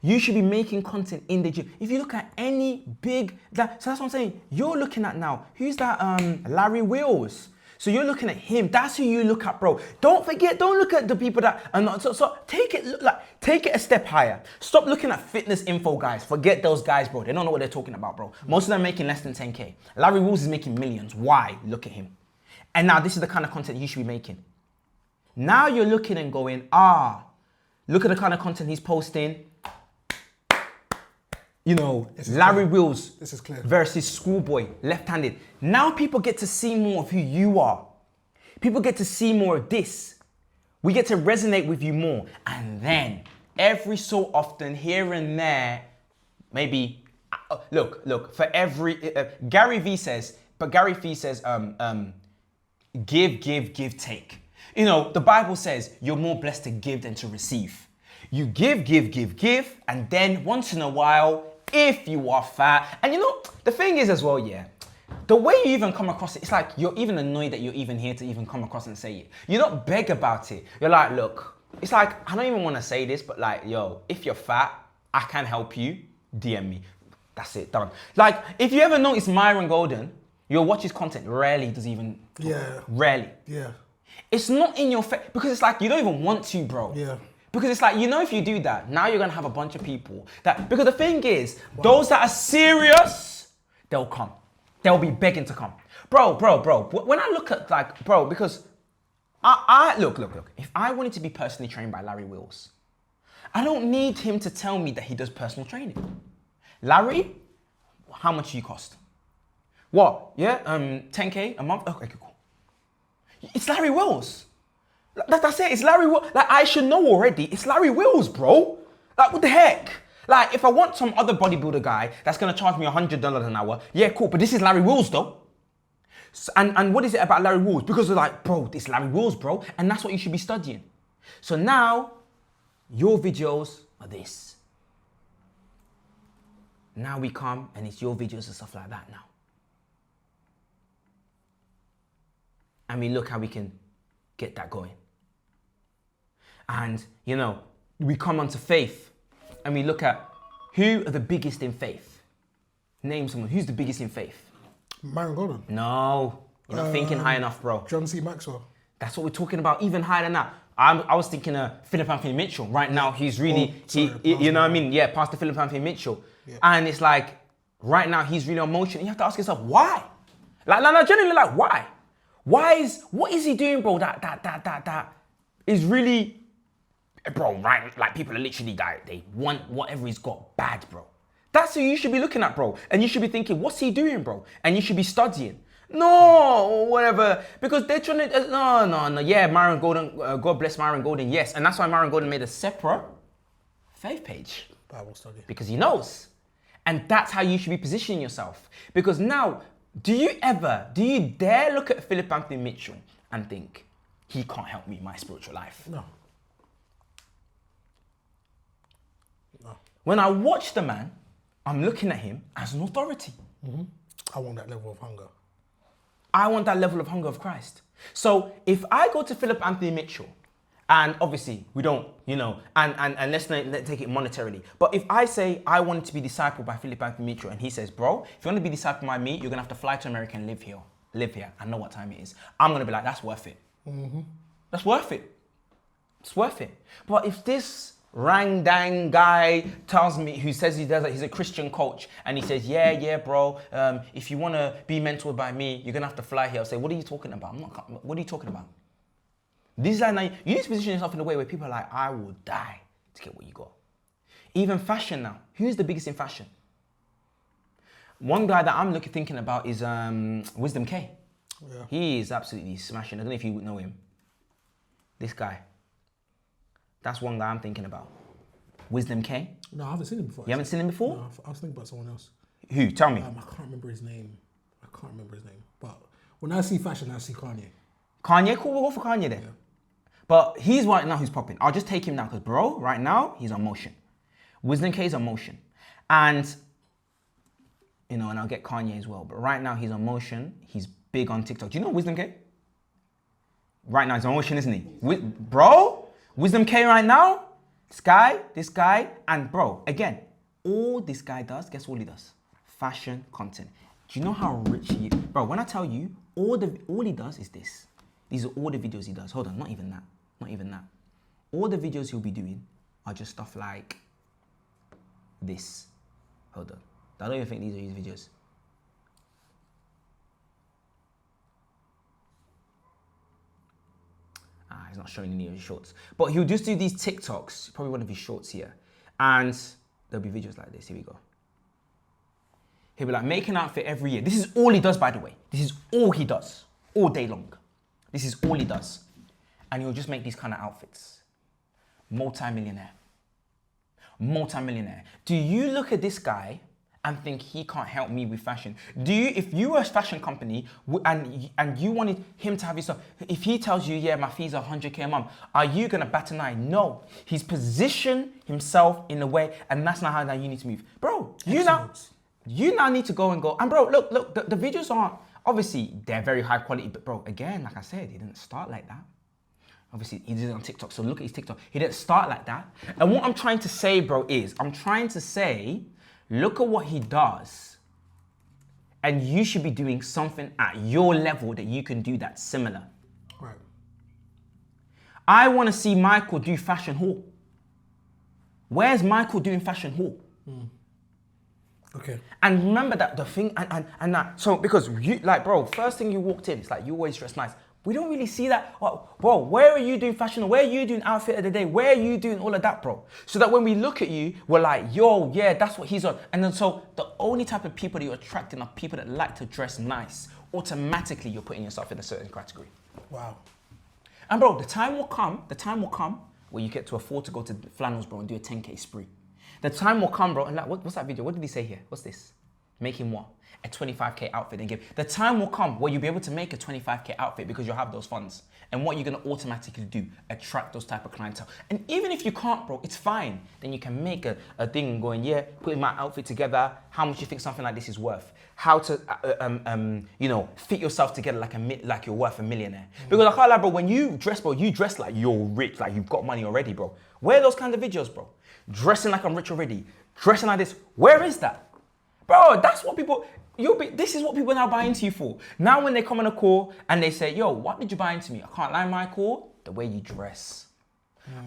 You should be making content in the gym. If you look at any big, so that's what I'm saying. You're looking at now, who's that? Larry Wheels. So you're looking at him. That's who you look at, bro. Don't forget, don't look at the people that are not. So take it a step higher. Stop looking at fitness info guys. Forget those guys, bro. They don't know what they're talking about, bro. Most of them are making less than 10K. Larry Wheels is making millions. Why? Look at him. And now this is the kind of content you should be making. Now you're looking and going, look at the kind of content he's posting. You know, Larry Wheels versus Schoolboy, left-handed. Now people get to see more of who you are. People get to see more of this. We get to resonate with you more. And then every so often, here and there, maybe, look, for every, Gary Vee says, give, take. You know, the Bible says you're more blessed to give than to receive. You give, and then once in a while, if you are fat, and you know, the thing is as well, yeah, the way you even come across it, it's like you're even annoyed that you're even here to even come across and say it. You don't beg about it. You're like, look, it's like, I don't even want to say this, but like, yo, if you're fat, I can help you, DM me. That's it, done. Like, if you ever notice Myron Golden, you'll watch his content, rarely does even, rarely. Yeah. It's not in your face, because it's like, you don't even want to, bro. Yeah. Because it's like, you know, if you do that, now you're gonna have a bunch of people that, because the thing is, those that are serious, they'll come. They'll be begging to come. Bro, when I look at like, bro, because I look, if I wanted to be personally trained by Larry Wheels, I don't need him to tell me that he does personal training. Larry, how much do you cost? What, yeah, 10K a month? Okay, cool. It's Larry Wheels. That's it, it's Larry Wheels. Like, I should know already, it's Larry Wheels, bro. Like, what the heck? Like, if I want some other bodybuilder guy that's gonna charge me $100 an hour, yeah, cool, but this is Larry Wheels, though. So, and what is it about Larry Wheels? Because they're like, bro, it's Larry Wheels, bro, and that's what you should be studying. So now, your videos are this. Now we come, and it's your videos and stuff like that now. And we look how we can get that going. And, you know, we come onto faith and we look at who are the biggest in faith. Name someone. Who's the biggest in faith? Myron Golden. No, you're not thinking high enough, bro. John C. Maxwell. That's what we're talking about, even higher than that. I was thinking Philip Anthony Mitchell. Right now, he's really, you know what I mean? Yeah, Pastor Philip Anthony Mitchell. Yeah. And it's like, right now, he's really on motion. You have to ask yourself, why? Like generally, like, why? What is he doing, bro? That is really, bro, right? Like, people are literally, like, they want whatever he's got bad, bro. That's who you should be looking at, bro. And you should be thinking, what's he doing, bro? And you should be studying. No, whatever. Because they're trying to, no. Yeah, Myron Golden, God bless Myron Golden, yes. And that's why Myron Golden made a separate faith page. Bible study. Because he knows. And that's how you should be positioning yourself. Because now, do you dare look at Philip Anthony Mitchell and think, he can't help me in my spiritual life? No. When I watch the man, I'm looking at him as an authority. Mm-hmm. I want that level of hunger. I want that level of hunger of Christ. So if I go to Philip Anthony Mitchell, and obviously we don't, you know, and let's take it monetarily. But if I say I wanted to be discipled by Philip Anthony Mitchell, and he says, bro, if you want to be discipled by me, you're gonna have to fly to America and live here. I know what time it is. I'm gonna be like, that's worth it. Mm-hmm. That's worth it. It's worth it. But if this rang dang guy tells me, who says he's a Christian coach, and he says, yeah, bro, if you want to be mentored by me, you're gonna have to fly here. I'll say, what are you talking about? What are you talking about? This is like, you need to position yourself in a way where people are like, I will die to get what you got. Even fashion now. Who's the biggest in fashion? One guy that I'm thinking about is Wisdom K. Yeah. He is absolutely smashing. I don't know if you know him. This guy. That's one guy I'm thinking about. Wisdom K. No, I haven't seen him before. You haven't seen him before? No, I was thinking about someone else. Who? Tell me. I can't remember his name. But when I see fashion, I see Kanye. Kanye? Cool, we'll go for Kanye then. Yeah. But he's right now who's popping. I'll just take him now because, bro, right now, he's on motion. Wisdom K is on motion. And, you know, and I'll get Kanye as well. But right now, he's on motion. He's big on TikTok. Do you know Wisdom K? Right now, he's on motion, isn't he? Bro? Wisdom K right now? This guy, and bro, again, all this guy does, guess what he does? Fashion content. Do you know how rich he is? Bro, when I tell you, all he does is this. These are all the videos he does. Hold on, not even that. Not even that. All the videos he'll be doing are just stuff like this. Hold on. I don't even think these are his videos. He's not showing any of his shorts. But he'll just do these TikToks, probably one of his shorts here. And there'll be videos like this. Here we go. He'll be like, make an outfit every year. This is all he does, by the way. This is all he does. All day long. This is all he does. And he'll just make these kind of outfits. Multi-millionaire. Multi-millionaire. Do you look at this guy and think he can't help me with fashion? Do you, if you were a fashion company and you wanted him to have your stuff, if he tells you, yeah, my fees are 100K a month, are you gonna bat an eye? No. He's positioned himself in a way, and that's not how you need to move. Bro, you now need to go and go. And bro, look, the videos aren't, obviously they're very high quality, but bro, again, like I said, he didn't start like that. Obviously, he did it on TikTok, so look at his TikTok. He didn't start like that. And what I'm trying to say, bro, is I'm trying to say, look at what he does, and you should be doing something at your level that you can do that similar. Right. I want to see Michael do fashion haul. Where's Michael doing fashion haul? Okay. And remember that the thing, and that, so because you, like, bro, first thing you walked in, it's like, you always dress nice. We don't really see that. Bro, where are you doing fashion? Where are you doing outfit of the day? Where are you doing all of that, bro? So that when we look at you, we're like, yo, yeah, that's what he's on. And then so the only type of people that you're attracting are people that like to dress nice. Automatically, you're putting yourself in a certain category. Wow. And bro, the time will come where you get to afford to go to Flannels, bro, and do a 10K spree. The time will come, bro, and like, what's that video? What did he say here? What's this? Making what? A 25K outfit and give. The time will come where you'll be able to make a 25K outfit because you'll have those funds. And what you're gonna automatically do, attract those type of clientele. And even if you can't, bro, it's fine. Then you can make a thing going, yeah, putting my outfit together, how much you think something like this is worth. How to, fit yourself together like you're worth a millionaire. Because I can't lie, bro, when you dress like you're rich, like you've got money already, bro. Where are those kind of videos, bro? Dressing like I'm rich already. Dressing like this. Where is that? Bro, that's what people, this is what people now buy into you for. Now when they come on a call and they say, yo, what did you buy into me? I can't lie, Michael, the way you dress.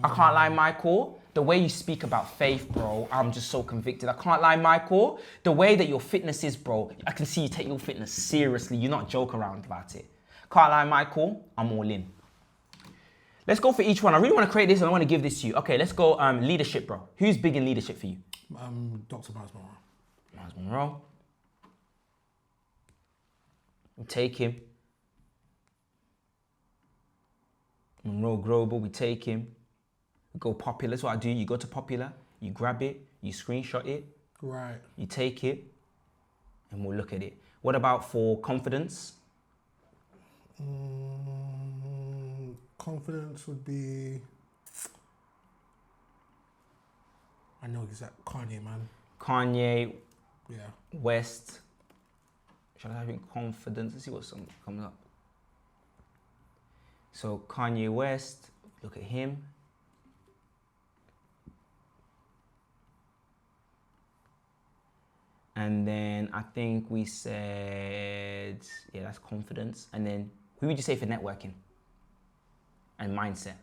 I can't lie, Michael, the way you speak about faith, bro. I'm just so convicted. I can't lie, Michael, the way that your fitness is, bro. I can see you take your fitness seriously. You're not joke around about it. Can't lie, Michael, I'm all in. Let's go for each one. I really want to create this and I want to give this to you. Okay, let's go leadership, bro. Who's big in leadership for you? Dr. Miles Monroe. Miles Monroe. We take him. Monroe Global, we take him. We go Popular. That's what I do. You go to Popular, you grab it, you screenshot it. Right. You take it, and we'll look at it. What about for confidence? Confidence would be, I know exactly, Kanye, man. Kanye, Yeah. West. Shall I have in confidence? Let's see what's coming up. So Kanye West, look at him. And then I think we said, yeah, that's confidence. And then who would you say for networking and mindset?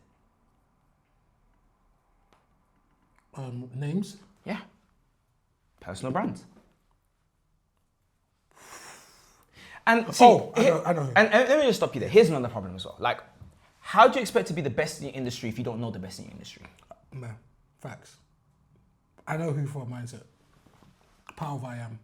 Names? Yeah. Personal brands. And see, I know. And let me just stop you there. Here's another problem as well. Like, how do you expect to be the best in your industry if you don't know the best in your industry? No, facts. I know who for a mindset. Power I am.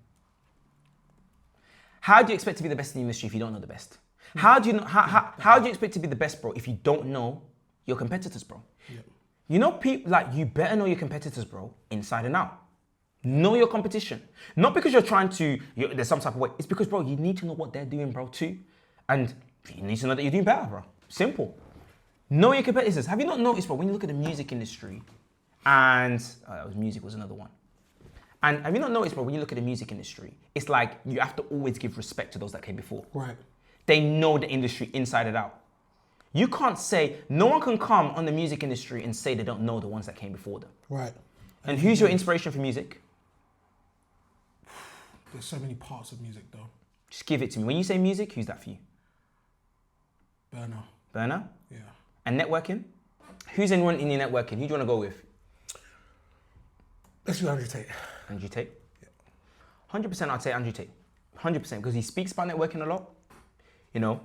How do you expect to be the best in the industry if you don't know the best? How do you know, how do you expect to be the best, bro, if you don't know your competitors, bro? Yep. You know, people, like, you better know your competitors, bro, inside and out. Know your competition. Not because you're trying to, there's some type of way. It's because, bro, you need to know what they're doing, bro, too. And you need to know that you're doing better, bro. Simple. Know your competitors. Have you not noticed, bro, when you look at the music industry, and music was another one. And have you not noticed, bro, when you look at the music industry, it's like you have to always give respect to those that came before. Right. They know the industry inside and out. You can't say, no one can come on the music industry and say they don't know the ones that came before them. Right. And who's your inspiration for music? There's so many parts of music though. Just give it to me. When you say music, who's that for you? Burner. Burner? Yeah. And networking? Who's anyone in your networking? Who do you want to go with? Let's do Andrew Tate. Andrew Tate? Yeah. 100% I'd say Andrew Tate. 100% because he speaks about networking a lot. You know,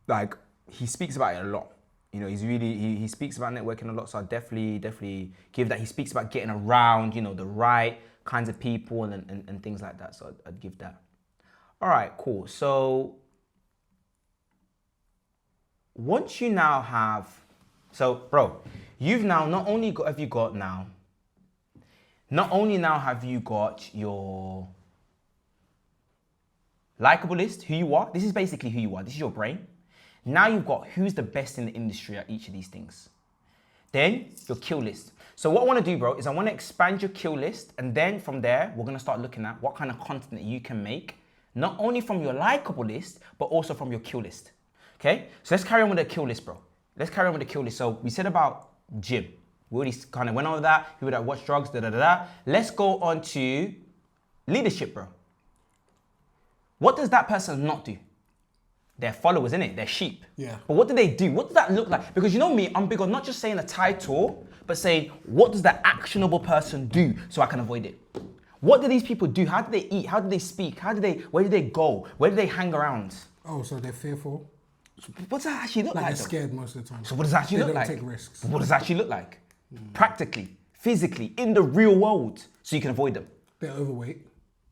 like he speaks about it a lot. You know, he speaks about networking a lot. So I definitely give that. He speaks about getting around, you know, the right kinds of people and things like that. So I'd give that. All right, cool. So once you now have, so bro, you've now not only got, have you got now have you got your likable list, who you are. This is basically who you are. This is your brain. Now you've got who's the best in the industry at each of these things. Then your kill list. So what I want to do, bro, is I want to expand your kill list. And then from there, we're going to start looking at what kind of content that you can make, not only from your likable list, but also from your kill list. Okay? So let's carry on with the kill list, bro. Let's carry on with the kill list. So we said about gym. We already kind of went over that. People that watch drugs, da-da-da-da. Let's go on to leadership, bro. What does that person not do? They're followers, innit? They're sheep. Yeah. But what do they do? What does that look like? Because you know me, I'm big on not just saying a title, but saying, what does the actionable person do so I can avoid it? What do these people do? How do they eat? How do they speak? Where do they go? Where do they hang around? Oh, so they're fearful? So what does that actually look like? They're though? scared most of the time. So what does that actually They look don't like? take risks. What does that actually look like? Practically, physically, in the real world, so you can avoid them. They're overweight.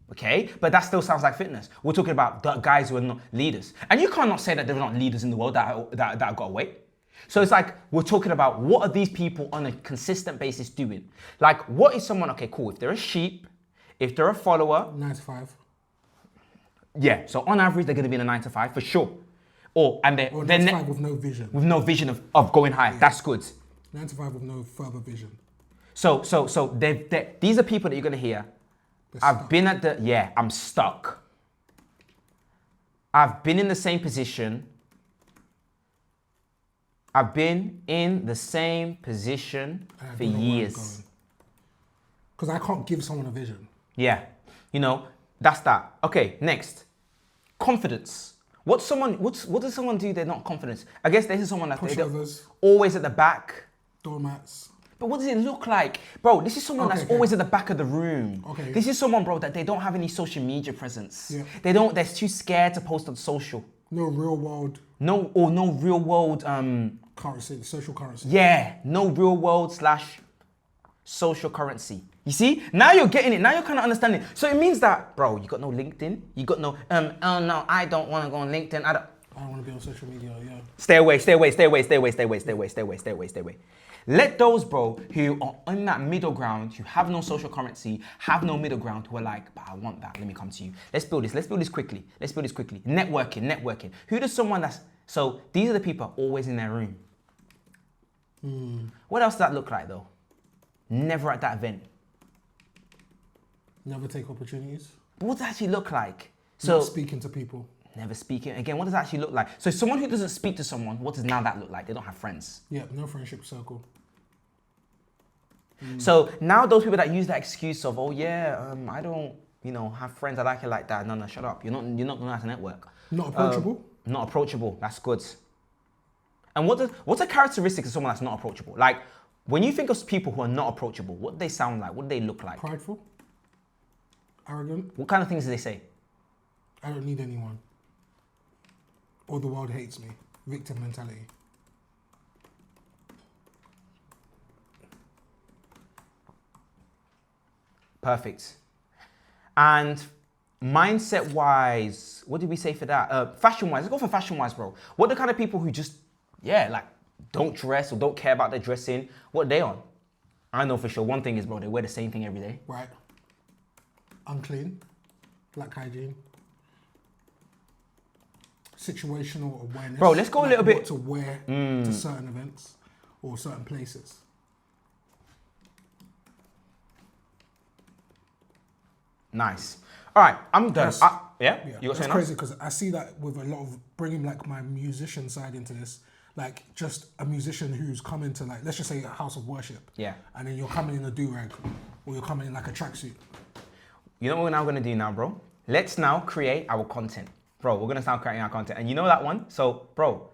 Okay, but that still sounds like fitness. We're talking about the guys who are not leaders. And you cannot say that they're not leaders in the world that have got weight. So it's like, we're talking about what are these people on a consistent basis doing? Like, what is someone, okay, cool, if they're a sheep, if they're a follower. 9 to 5. Yeah, so on average, they're gonna be in a 9 to 5 for sure. Or 9 to 5 with no vision. With no vision of going high, that's good. 9 to 5 with no further vision. So these are people that you're gonna hear. I'm stuck. I've been in the same position. I've been in the same position for years. Because I can't give someone a vision. Yeah, you know, that's that. Okay, next. Confidence. What does someone do they're not confident? I guess this is someone that's Pushovers. always at the back. Doormats. But what does it look like? Bro, this is someone that's always at the back of the room. Okay. This is someone, bro, that they don't have any social media presence. Yeah. They're too scared to post on social. No real world No real world, currency, social currency. yeah, no real world / social currency. You see? Now you're getting it. Now you're kind of understanding. So it means that, bro, you got no LinkedIn. You got no, oh no, I don't want to go on LinkedIn. I don't want to be on social media, yeah. Stay away. Let those, bro, who are on that middle ground, who have no social currency, have no middle ground, who are like, but I want that, let me come to you. Let's build this quickly. Networking. Who does someone that's, so these are the people always in their room. What else does that look like though? Never at that event. Never take opportunities. But what does it actually look like? So, not speaking to people. Never speaking. Again, what does that actually look like? So someone who doesn't speak to someone, what does now that look like? They don't have friends. Yeah, no friendship circle. So now those people that use that excuse of, oh yeah, I don't, have friends, I like it like that. No, shut up. You're not gonna know how to network. Not approachable? Not approachable. That's good. And what's a characteristic of someone that's not approachable? Like, when you think of people who are not approachable, what do they sound like? What do they look like? Prideful. Arrogant. What kind of things do they say? I don't need anyone. Or the world hates me. Victim mentality. Perfect. And mindset-wise, what did we say for that? Fashion-wise, let's go for fashion-wise, bro. What are the kind of people who just, don't dress or don't care about their dressing? What are they on? I know for sure. One thing is, bro, they wear the same thing every day. Right. Unclean. Lack hygiene. Situational awareness. Bro, let's go a little bit. What to wear to certain events or certain places. Nice. All right, I'm done. Yeah? Yeah, You got that's something crazy because I see that with a lot of bringing like my musician side into this, like just a musician who's come into like, let's just say a house of worship. Yeah. And then you're coming in a do-rag or you're coming in like a tracksuit. You know what we're now gonna do now, bro? Let's now create our content. Bro, we're gonna start creating our content. And you know that one? So, bro,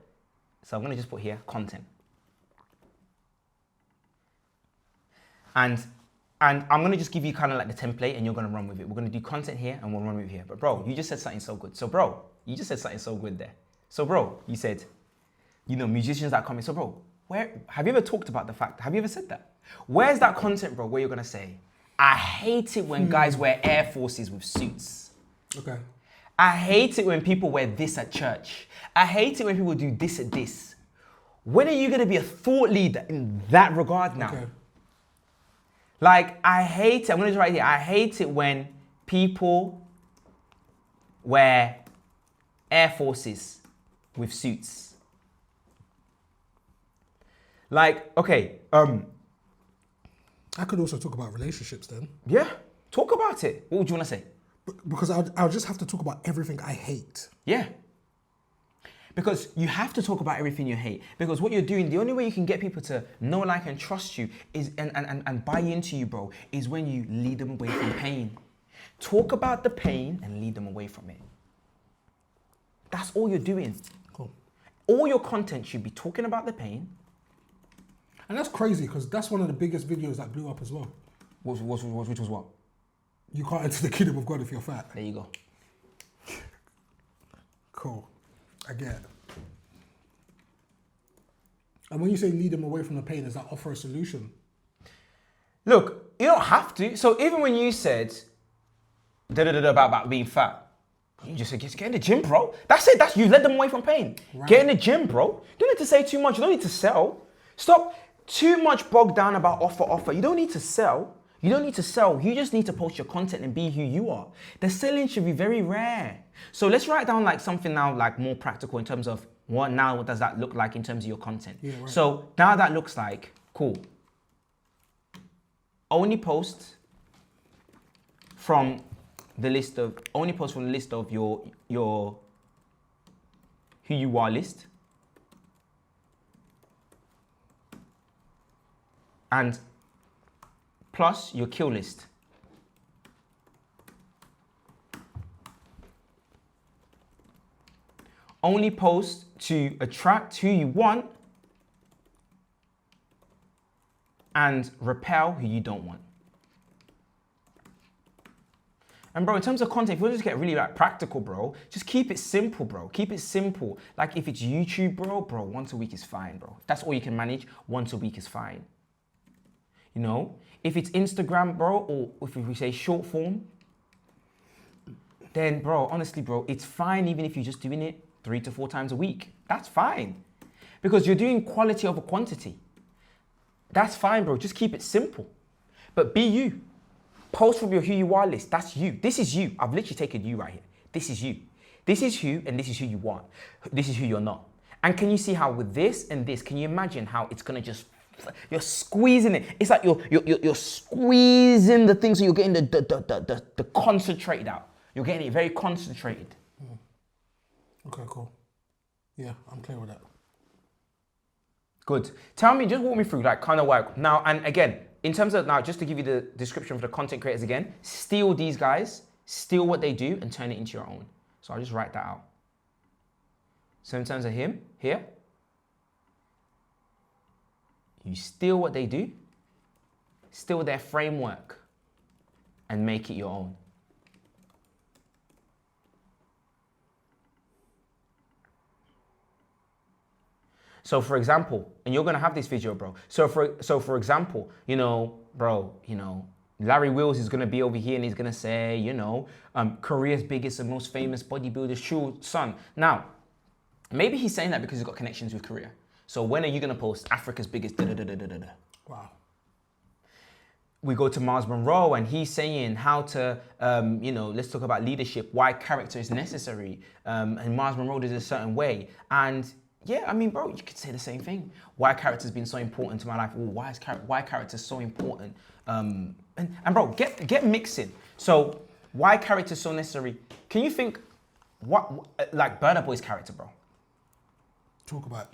so I'm gonna just put here, content. And I'm gonna just give you kind of like the template and you're gonna run with it. We're gonna do content here and we'll run with it here. But bro, you just said something so good. So bro, you just said something so good there. So bro, you said, you know, musicians that come in. So bro, where, have you ever talked about the fact, have you ever said that? Where's that content, bro, where you're gonna say, I hate it when guys wear Air Forces with suits. Okay. I hate it when people wear this at church. I hate it when people do this at this. When are you gonna be a thought leader in that regard now? Okay. Like, I hate it, I'm gonna just write here, I hate it when people wear Air Forces with suits. Like, okay, I could also talk about relationships then. yeah, talk about it. What would you wanna say? Because I'll just have to talk about everything I hate. Yeah. Because you have to talk about everything you hate. Because what you're doing, the only way you can get people to know, like, and trust you is and buy into you, bro, is when you lead them away from pain. Talk about the pain and lead them away from it. That's all you're doing. Cool. All your content should be talking about the pain. And that's crazy because that's one of the biggest videos that blew up as well. Which was what? You can't enter the kingdom of God if you're fat. There you go. Cool. I get it. And when you say lead them away from the pain, does that offer a solution? Look, you don't have to. So even when you said about being fat, you just said, get in the gym, bro. That's it. That's you led them away from pain. Right. Get in the gym, bro. You don't need to say too much. You don't need to sell. Stop too much bogged down about offer. You don't need to sell. You don't need to sell. You just need to post your content and be who you are. The selling should be very rare. So let's write down like something now like more practical in terms of what does that look like in terms of your content. Yeah, right. So now that looks like, cool. Only post from the list of your who you are list. And plus your kill list. Only post to attract who you want and repel who you don't want. And bro, in terms of content, if you want to just get really like practical, bro, just keep it simple, bro. Keep it simple. Like if it's YouTube, bro, once a week is fine, bro. That's all you can manage. Once a week is fine. You know, if it's Instagram, bro, or if we say short form, then bro, honestly, bro, it's fine even if you're just doing it 3 to 4 times a week. That's fine. Because you're doing quality over quantity. That's fine, bro. Just keep it simple. But be you. Post from your who you are list. That's you. This is you. I've literally taken you right here. This is you. This is who and this is who you want. This is who you're not. And can you see how with this and this, can you imagine how it's going to just, you're squeezing it. It's like you're squeezing the thing so you're getting the concentrated out. You're getting it very concentrated. Okay, cool. Yeah, I'm clear with that. Good. Tell me, just walk me through like kind of like now, and again, in terms of now, just to give you the description for the content creators again, steal these guys, steal what they do and turn it into your own. So I'll just write that out. So in terms of him, here, you steal what they do, steal their framework and make it your own. So for example, and you're gonna have this video, bro. So for example, you know, bro, you know, Larry Wills is gonna be over here and he's gonna say, you know, Korea's biggest and most famous bodybuilder's true son. Now, maybe he's saying that because he's got connections with Korea. So when are you gonna post Africa's biggest da-da-da-da-da-da? Wow. We go to Mars Monroe and he's saying how to, you know, let's talk about leadership, why character is necessary. And Mars Monroe does it a certain way. And yeah, I mean, bro, you could say the same thing. Why character's been so important to my life? Ooh, why character's so important? And bro, get mixing. So Why character is so necessary? Can you think like Burna Boy's character, bro? Talk about it.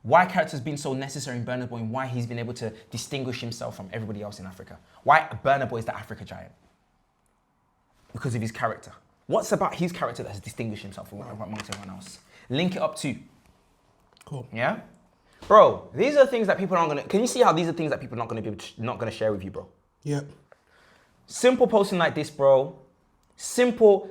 Why character's been so necessary in Burna Boy and why he's been able to distinguish himself from everybody else in Africa. Why Burna Boy is the Africa giant? Because of his character. What's about his character that has distinguished himself from amongst everyone else? Link it up to. Cool. Yeah? Bro, these are things that people aren't gonna, can you see how these are things that people are not gonna share with you, bro? Yep. Simple posting like this, bro. Simple,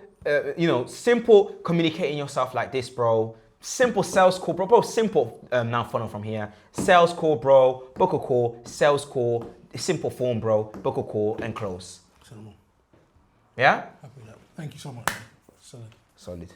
simple communicating yourself like this, bro. Simple sales call, bro. Simple, now funnel from here. Sales call, bro. Book a call, sales call, simple form, bro. Book a call and close. Cinnamon. Yeah? Happy with that. Thank you so much. Solid. Solid.